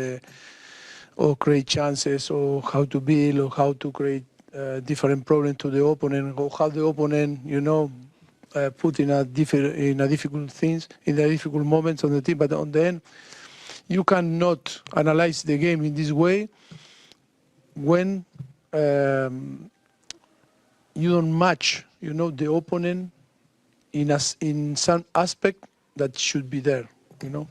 or create chances, or how to build, or how to create different problems to the opponent, or how the opponent, put in a difficult moments on the team. But on the end, you cannot analyze the game in this way when you don't match, the opponent in some aspect that should be there, No.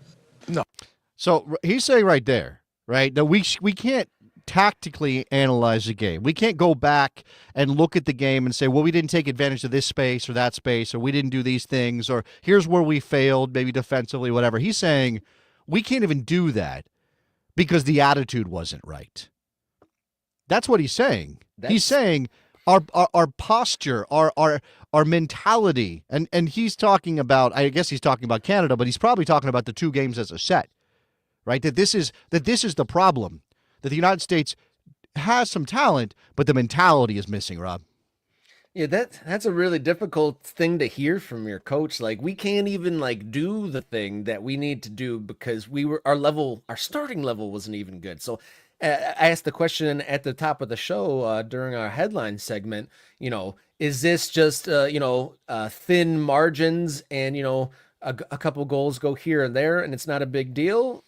So he's saying right there, right, that we can't tactically analyze the game. We can't go back and look at the game and say, well, we didn't take advantage of this space or that space, or we didn't do these things, or here's where we failed, maybe defensively, whatever. He's saying we can't even do that because the attitude wasn't right. That's what he's saying. He's saying our posture, our mentality, and he's talking about, I guess he's talking about Canada, but he's probably talking about the two games as a set, right? That this is the problem, that the United States has some talent, but the mentality is missing, Rob. Yeah, that's a really difficult thing to hear from your coach. Like, we can't even do the thing that we need to do because our starting level wasn't even good. So I asked the question at the top of the show during our headline segment, is this just, thin margins and, a couple goals go here and there and it's not a big deal?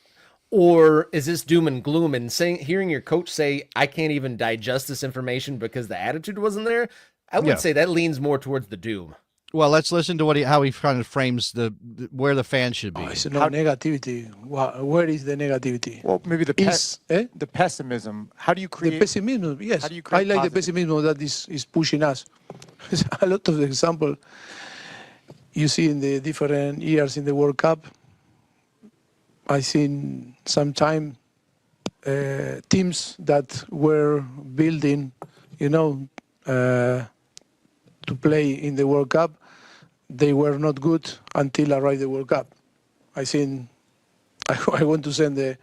Or is this doom and gloom? And hearing your coach say, I can't even digest this information because the attitude wasn't there, I would say that leans more towards the doom. Well, let's listen to how he kind of frames where the fans should be. It's no negativity. Where is the negativity? Well, maybe the pessimism. How do you create the pessimism? Yes, how do you create I like positive? the pessimism that is pushing us. A lot of the example you see in the different years in the World Cup. I seen sometime teams that were building, to play in the World Cup, they were not good until arrived the World Cup. I want to send the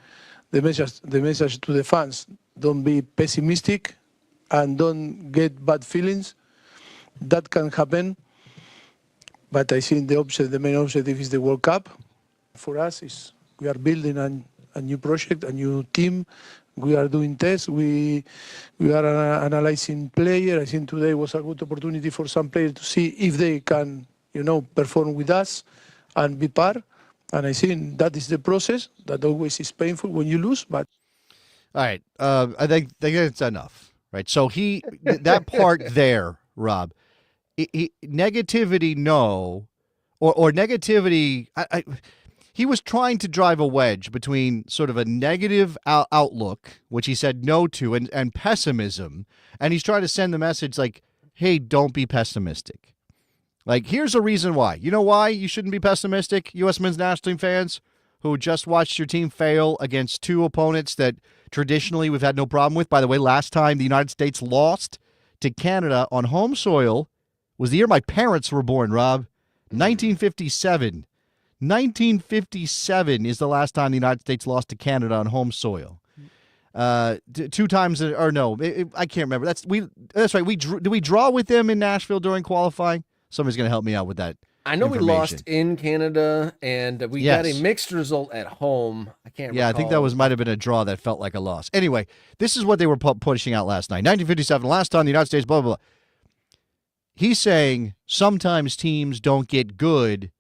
message to the fans: don't be pessimistic, and don't get bad feelings. That can happen, but I think the main objective is the World Cup. For us, we are building a new project, a new team. We are doing tests. We are analyzing players. I think today was a good opportunity for some players to see if they can, perform with us and be part. And I think that is the process that always is painful when you lose. But all right, I think that's enough, right? So that part there, Rob, negativity, no, or negativity. He was trying to drive a wedge between sort of a negative outlook, which he said no to, and pessimism. And he's trying to send the message like, hey, don't be pessimistic. Like, here's a reason why. You know why you shouldn't be pessimistic, U.S. men's national team fans who just watched your team fail against two opponents that traditionally we've had no problem with? By the way, last time the United States lost to Canada on home soil was the year my parents were born, Rob, 1957. 1957 is the last time the United States lost to Canada on home soil. Two times, or no, I can't remember. That's right. Did we draw with them in Nashville during qualifying? Somebody's going to help me out with that I know we information. lost in Canada, and we got a mixed result at home. I can't recall. I think that might have been a draw that felt like a loss. Anyway, this is what they were pushing out last night. 1957, last time the United States, blah, blah, blah. He's saying sometimes teams don't get good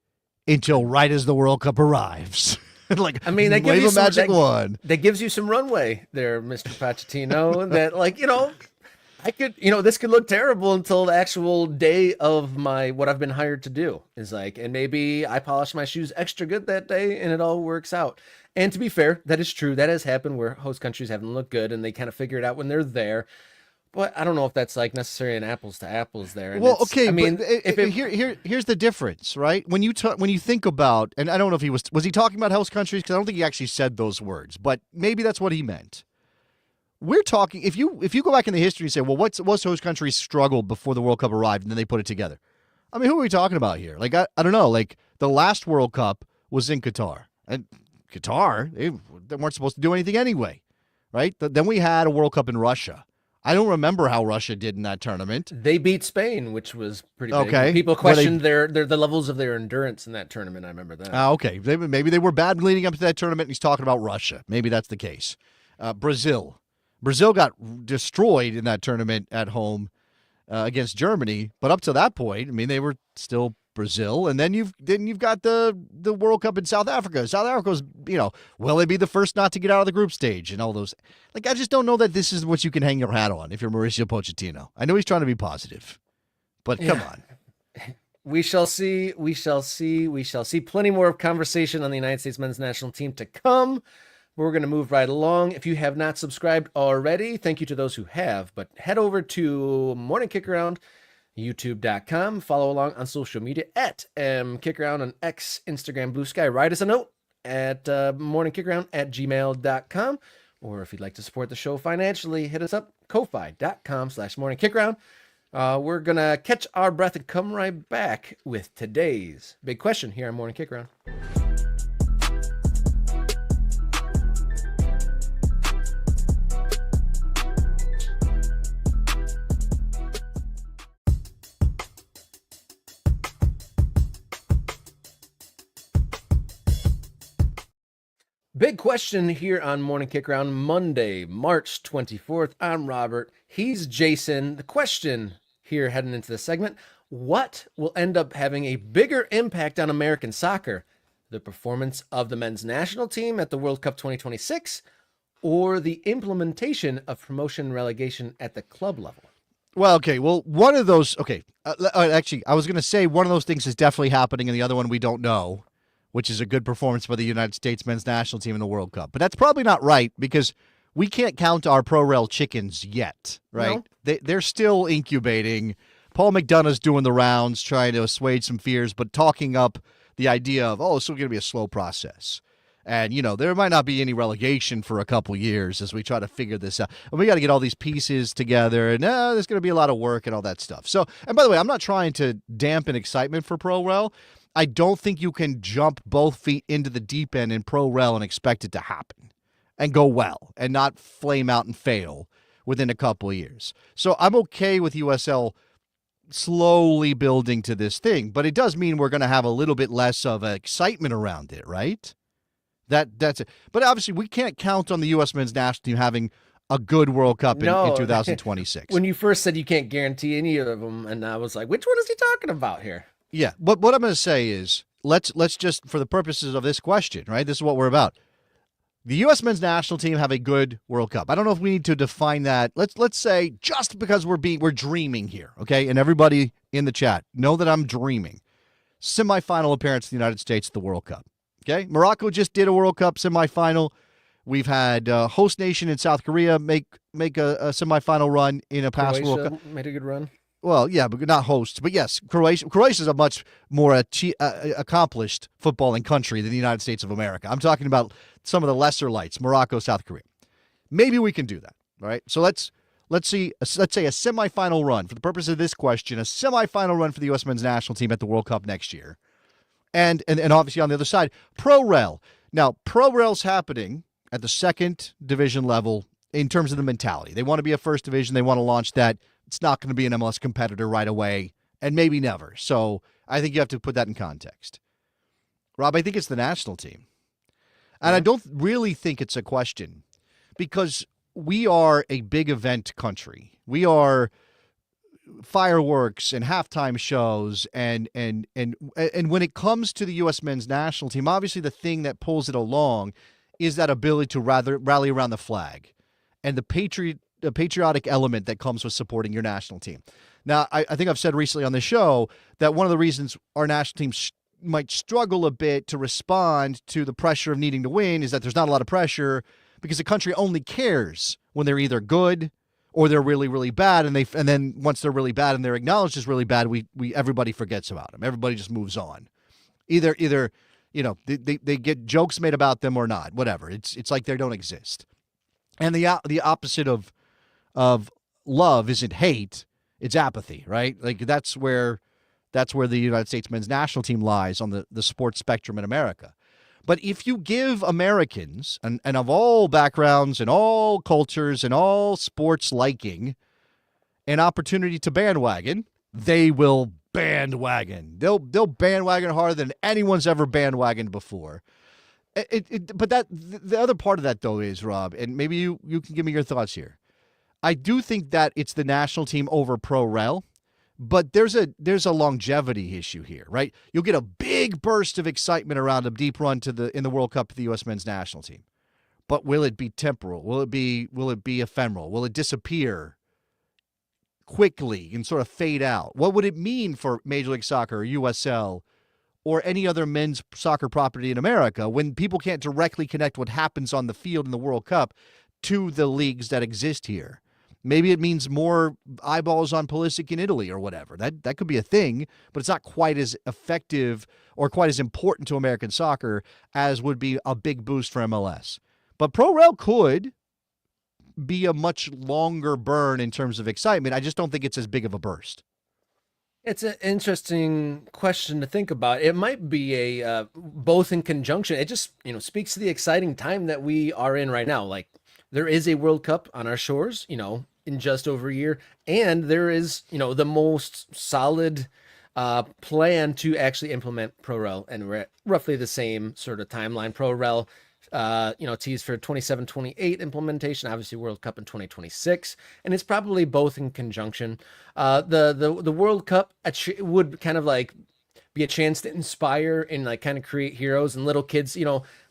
until right as the World Cup arrives. Like, I mean, that gives wave you a magic some, wand. that gives you some runway there, Mr. Pochettino. That, like, I could, this could look terrible until the actual day of what I've been hired to do is like, and maybe I polish my shoes extra good that day and it all works out. And to be fair, that is true. That has happened where host countries haven't looked good and they kind of figure it out when they're there. But I don't know if that's like necessarily an apples to apples there. And I mean, here's the difference, right? When you think about, and I don't know if was he talking about host countries, because I don't think he actually said those words, but maybe that's what he meant. We're talking, if you go back in the history and say, well, what's host countries struggled before the World Cup arrived, and then they put it together. I mean, who are we talking about here? Like, I don't know. Like, the last World Cup was in Qatar, and Qatar, they weren't supposed to do anything anyway, right? Then we had a World Cup in Russia. I don't remember how Russia did in that tournament. They beat Spain, which was pretty big. Okay. People questioned the levels of their endurance in that tournament. I remember that. Okay. Maybe they were bad leading up to that tournament, and he's talking about Russia. Maybe that's the case. Brazil got destroyed in that tournament at home against Germany, but up to that point, I mean, they were still Brazil, and then you've got the World Cup in South Africa. South Africa's, will they be the first not to get out of the group stage and all those? Like, I just don't know that this is what you can hang your hat on if you're Mauricio Pochettino. I know he's trying to be positive, but come on. We shall see. We shall see. We shall see. Plenty more of conversation on the United States men's national team to come. We're going to move right along. If you have not subscribed already, thank you to those who have, but head over to Morning Kickaround, youtube.com. Follow along on social media at Kickaround on X, Instagram, Blue Sky. Write us a note at morningkickaround@gmail.com. Or if you'd like to support the show financially, hit us up, ko-fi.com/morningkickaround. We're going to catch our breath and come right back with today's big question here on Morning Kickaround. Big question here on Morning Kickaround, Monday, March 24th. I'm Robert. He's Jason. The question here heading into the segment, what will end up having a bigger impact on American soccer? The performance of the men's national team at the World Cup 2026 or the implementation of promotion relegation at the club level? Well, okay. Well, one of those, okay. Actually, I was going to say one of those things is definitely happening and the other one we don't know, which is a good performance by the United States men's national team in the World Cup. But that's probably not right because we can't count our pro-rel chickens yet, right? No. They're still incubating. Paul McDonough's doing the rounds, trying to assuage some fears, but talking up the idea of, it's still going to be a slow process. And, there might not be any relegation for a couple years as we try to figure this out. And we got to get all these pieces together, and there's going to be a lot of work and all that stuff. So, and by the way, I'm not trying to dampen excitement for pro-rel. I don't think you can jump both feet into the deep end in pro-rel and expect it to happen and go well and not flame out and fail within a couple of years. So I'm okay with USL slowly building to this thing, but it does mean we're going to have a little bit less of excitement around it, right? That's it. But obviously we can't count on the U.S. men's national team having a good World Cup in 2026. When you first said you can't guarantee any of them, and I was like, which one is he talking about here? Yeah, but what I'm going to say is, let's just, for the purposes of this question, right? This is what we're about. The U.S. men's national team have a good World Cup. I don't know if we need to define that. Let's say just because we're dreaming here, okay? And everybody in the chat, know that I'm dreaming. Semifinal appearance of the United States at the World Cup, okay? Morocco just did a World Cup semifinal. We've had host nation in South Korea make a semifinal run in a past World Cup. Made a good run. Well, yeah, but not hosts. But yes, Croatia is a much more accomplished footballing country than the United States of America. I'm talking about some of the lesser lights, Morocco, South Korea. Maybe we can do that, all right? So let's say a semifinal run, for the purpose of this question, a semifinal run for the U.S. men's national team at the World Cup next year. And obviously on the other side, pro-rel. Now, pro-rel's happening at the second division level in terms of the mentality. They want to be a first division. They want to launch that. It's not going to be an MLS competitor right away, and maybe never. So I think you have to put that in context. Rob, I think it's the national team. And I don't really think it's a question because we are a big event country. We are fireworks and halftime shows and when it comes to the U.S. men's national team, obviously the thing that pulls it along is that ability to rally around the flag and the patriotic element that comes with supporting your national team. Now, I think I've said recently on the show that one of the reasons our national team might struggle a bit to respond to the pressure of needing to win is that there's not a lot of pressure because the country only cares when they're either good or they're really, really bad, and then once they're really bad and they're acknowledged as really bad, we everybody forgets about them. Everybody just moves on. Either they get jokes made about them or not. Whatever. It's like they don't exist. And the opposite of love isn't hate. It's apathy, right? Like that's where the United States men's national team lies on the sports spectrum in America. But if you give Americans, and of all backgrounds and all cultures and all sports liking, an opportunity to bandwagon, they will bandwagon. They'll bandwagon harder than anyone's ever bandwagoned before. But the other part of that, though, is, Rob, and maybe you can give me your thoughts here. I do think that it's the national team over pro-rel. But there's a longevity issue here, right? You'll get a big burst of excitement around a deep run in the World Cup of the U.S. men's national team. But will it be temporal? Will it be ephemeral? Will it disappear quickly and sort of fade out? What would it mean for Major League Soccer or USL or any other men's soccer property in America when people can't directly connect what happens on the field in the World Cup to the leagues that exist here? Maybe it means more eyeballs on Pulisic in Italy or whatever. That could be a thing, but it's not quite as effective or quite as important to American soccer as would be a big boost for MLS. But Pro-Rel could be a much longer burn in terms of excitement. I just don't think it's as big of a burst. It's an interesting question to think about. It might be a both in conjunction. It just speaks to the exciting time that we are in right now. Like, there is a World Cup on our shores, in just over a year. And there is, the most solid plan to actually implement Pro-Rel. And we're at roughly the same sort of timeline. Pro-Rel, teased for 27-28 implementation, obviously World Cup in 2026. And it's probably both in conjunction. The World Cup would kind of like be a chance to inspire and like kind of create heroes and little kids.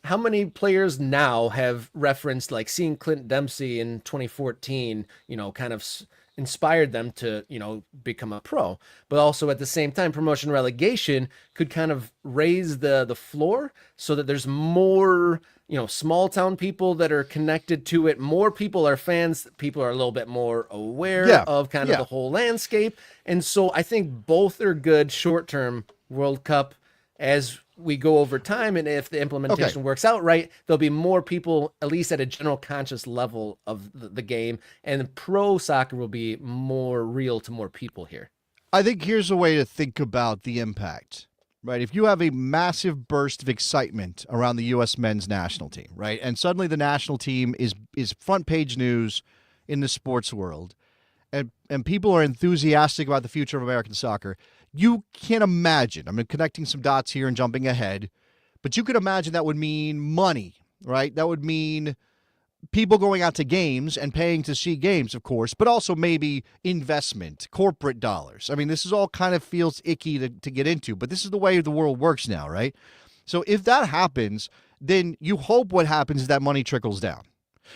How many players now have referenced like seeing Clint Dempsey in 2014, kind of inspired them to, become a pro. But also at the same time, promotion relegation could kind of raise the floor so that there's more, small town people that are connected to it. More people are fans. People are a little bit more aware of kind of the whole landscape. And so I think both are good short-term World Cup as we go over time. And if the implementation works out right, there'll be more people, at least at a general conscious level of the game. And pro soccer will be more real to more people here. I think here's a way to think about the impact, right? If you have a massive burst of excitement around the U.S. men's national team, right? And suddenly the national team is front page news in the sports world, and people are enthusiastic about the future of American soccer. You can imagine, I'm connecting some dots here and jumping ahead, but you could imagine that would mean money, right? That would mean people going out to games and paying to see games, of course, but also maybe investment, corporate dollars. I mean, this is all kind of feels icky to get into, but this is the way the world works now, right? So if that happens, then you hope what happens is that money trickles down.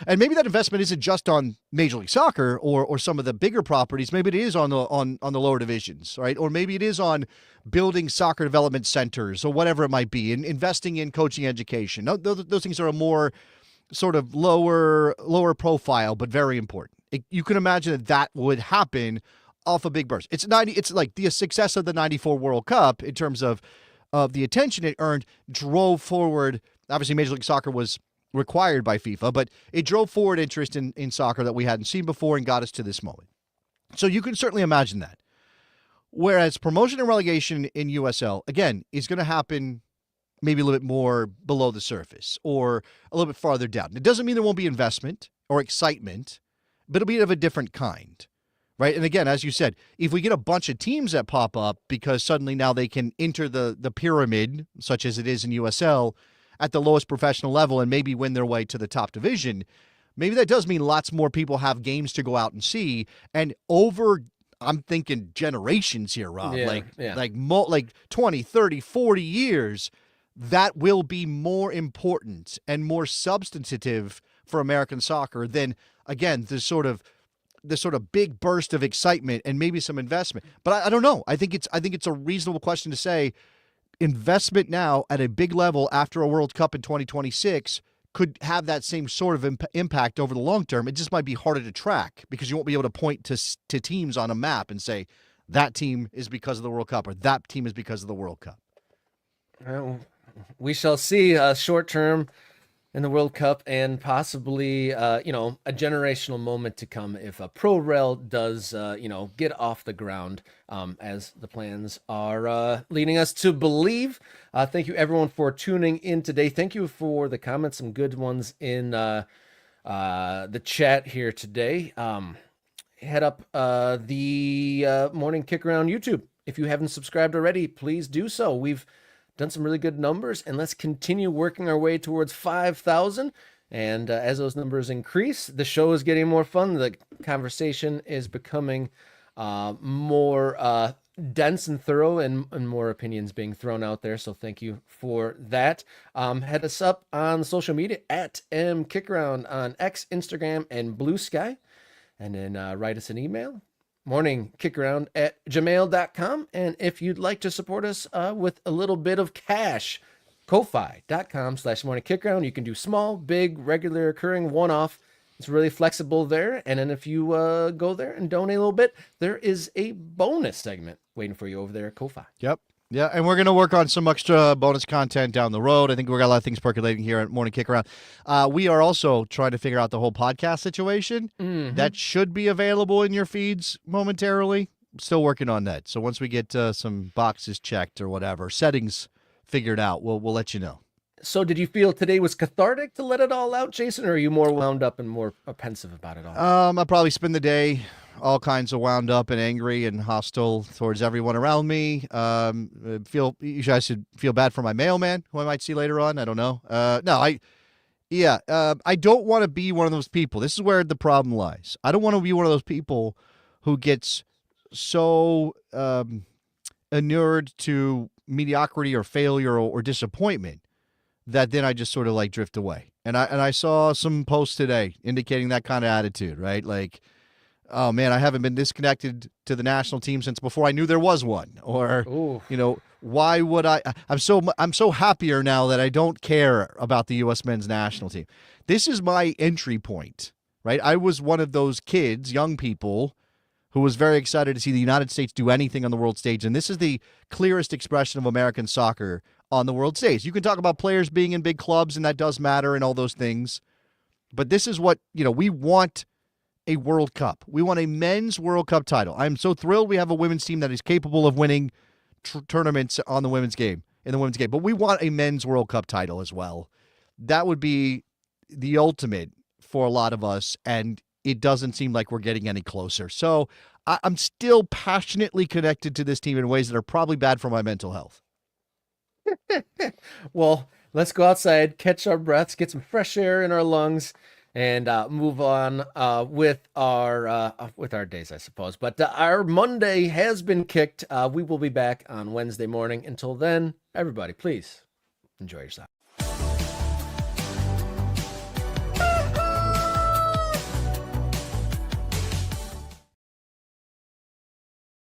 And maybe that investment isn't just on Major League Soccer or some of the bigger properties. Maybe it is on the lower divisions, right? Or maybe it is on building soccer development centers or whatever it might be, and investing in coaching education. Those things are a more sort of lower profile, but very important. You can imagine that would happen off a big burst. It's like the success of the '94 World Cup in terms of the attention it earned drove forward. Obviously, Major League Soccer was required by FIFA, but it drove forward interest in soccer that we hadn't seen before and got us to this moment. So you can certainly imagine that. Whereas promotion and relegation in USL, again, is going to happen maybe a little bit more below the surface or a little bit farther down. It doesn't mean there won't be investment or excitement, but it'll be of a different kind, right? And again, as you said, if we get a bunch of teams that pop up because suddenly now they can enter the pyramid, such as it is in USL, at the lowest professional level and maybe win their way to the top division, maybe that does mean lots more people have games to go out and see. And I'm thinking generations here, Rob, like 20, 30, 40 years, that will be more important and more substantive for American soccer than, again, this sort of big burst of excitement and maybe some investment. But I don't know. I think it's a reasonable question to say investment now at a big level after a World Cup in 2026 could have that same sort of impact over the long term. It just might be harder to track because you won't be able to point to teams on a map and say that team is because of the World Cup or that team is because of the World Cup. Well, we shall see short term in the World Cup and possibly, a generational moment to come if Pro Rel does, get off the ground as the plans are leading us to believe. Thank you, everyone, for tuning in today. Thank you for the comments, some good ones in the chat here today. Head up the Morning Kick Around YouTube. If you haven't subscribed already, please do so. We've done some really good numbers, and let's continue working our way towards 5,000. And as those numbers increase, the show is getting more fun. The conversation is becoming more dense and thorough, and more opinions being thrown out there. So thank you for that. Head us up on social media at MKickaround on X, Instagram, and Blue Sky. And then write us an email, morningkickaround@gmail.com. And if you'd like to support us with a little bit of cash, ko-fi.com/morningkickaround. You can do small, big, regular, occurring, one-off. It's really flexible there. And then if you go there and donate a little bit, there is a bonus segment waiting for you over there at Ko-fi. Yep. Yeah, and we're going to work on some extra bonus content down the road. I think we've got a lot of things percolating here at Morning Kick Around. We are also trying to figure out the whole podcast situation. Mm-hmm. That should be available in your feeds momentarily. Still working on that. So once we get some boxes checked or whatever, settings figured out, we'll let you know. So did you feel today was cathartic to let it all out, Jason, or are you more wound up and more pensive about it all? I'll probably spend the day all kinds of wound up and angry and hostile towards everyone around me. You guys should feel bad for my mailman, who I might see later on. I don't know. I don't want to be one of those people. This is where the problem lies. I don't want to be one of those people who gets so inured to mediocrity or failure or disappointment that then I just sort of like drift away. And I saw some posts today indicating that kind of attitude, right? Like, oh man, I haven't been disconnected to the national team since before I knew there was one. Or, why would I'm so happier now that I don't care about the U.S. men's national team. This is my entry point, right? I was one of those kids, young people, who was very excited to see the United States do anything on the world stage. And this is the clearest expression of American soccer on the world stage. You can talk about players being in big clubs, and that does matter and all those things. But this is what, we want a World Cup. We want a men's World Cup title. I'm so thrilled we have a women's team that is capable of winning tournaments in the women's game. But we want a men's World Cup title as well. That would be the ultimate for a lot of us, and it doesn't seem like we're getting any closer. So I'm still passionately connected to this team in ways that are probably bad for my mental health. Well, let's go outside, catch our breaths, get some fresh air in our lungs, and move on with our days, I suppose. But our Monday has been kicked. We will be back on Wednesday morning. Until then, everybody, please enjoy yourself.